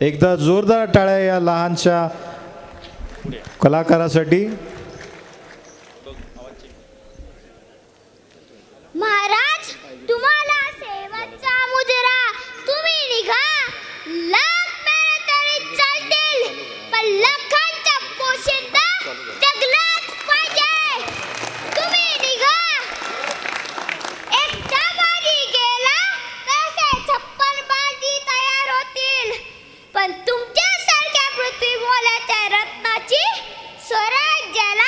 एकदा जोरदार टाळ्या या लहानशा कलाकारासाठी. महाराज तुम्हाला शेवटचा मुजरा, तुम्ही निघा. लाख मेले तरी चालतील, पण लाखांच्या पोशिंदा जगलाच पाहिजे. तुम्ही निघा. एकदा बाजी गेला तसे 56 बाजी तयार होतील, पण तुमच्यासारख्या पृथ्वी मोलाच्या रत्नाची स्वराज्याला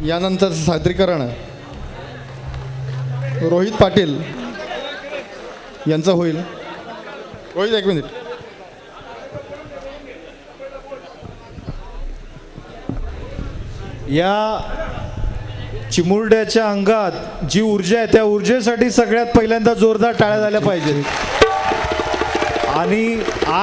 यानंतर सादरीकरण रोहित पाटील यांचं होईल. रोहित, एक मिनिट. या चिमुरड्याच्या अंगात जी ऊर्जा आहे त्या ऊर्जेसाठी सगळ्यात पहिल्यांदा जोरदार टाळ्या झाल्या पाहिजेत. आणि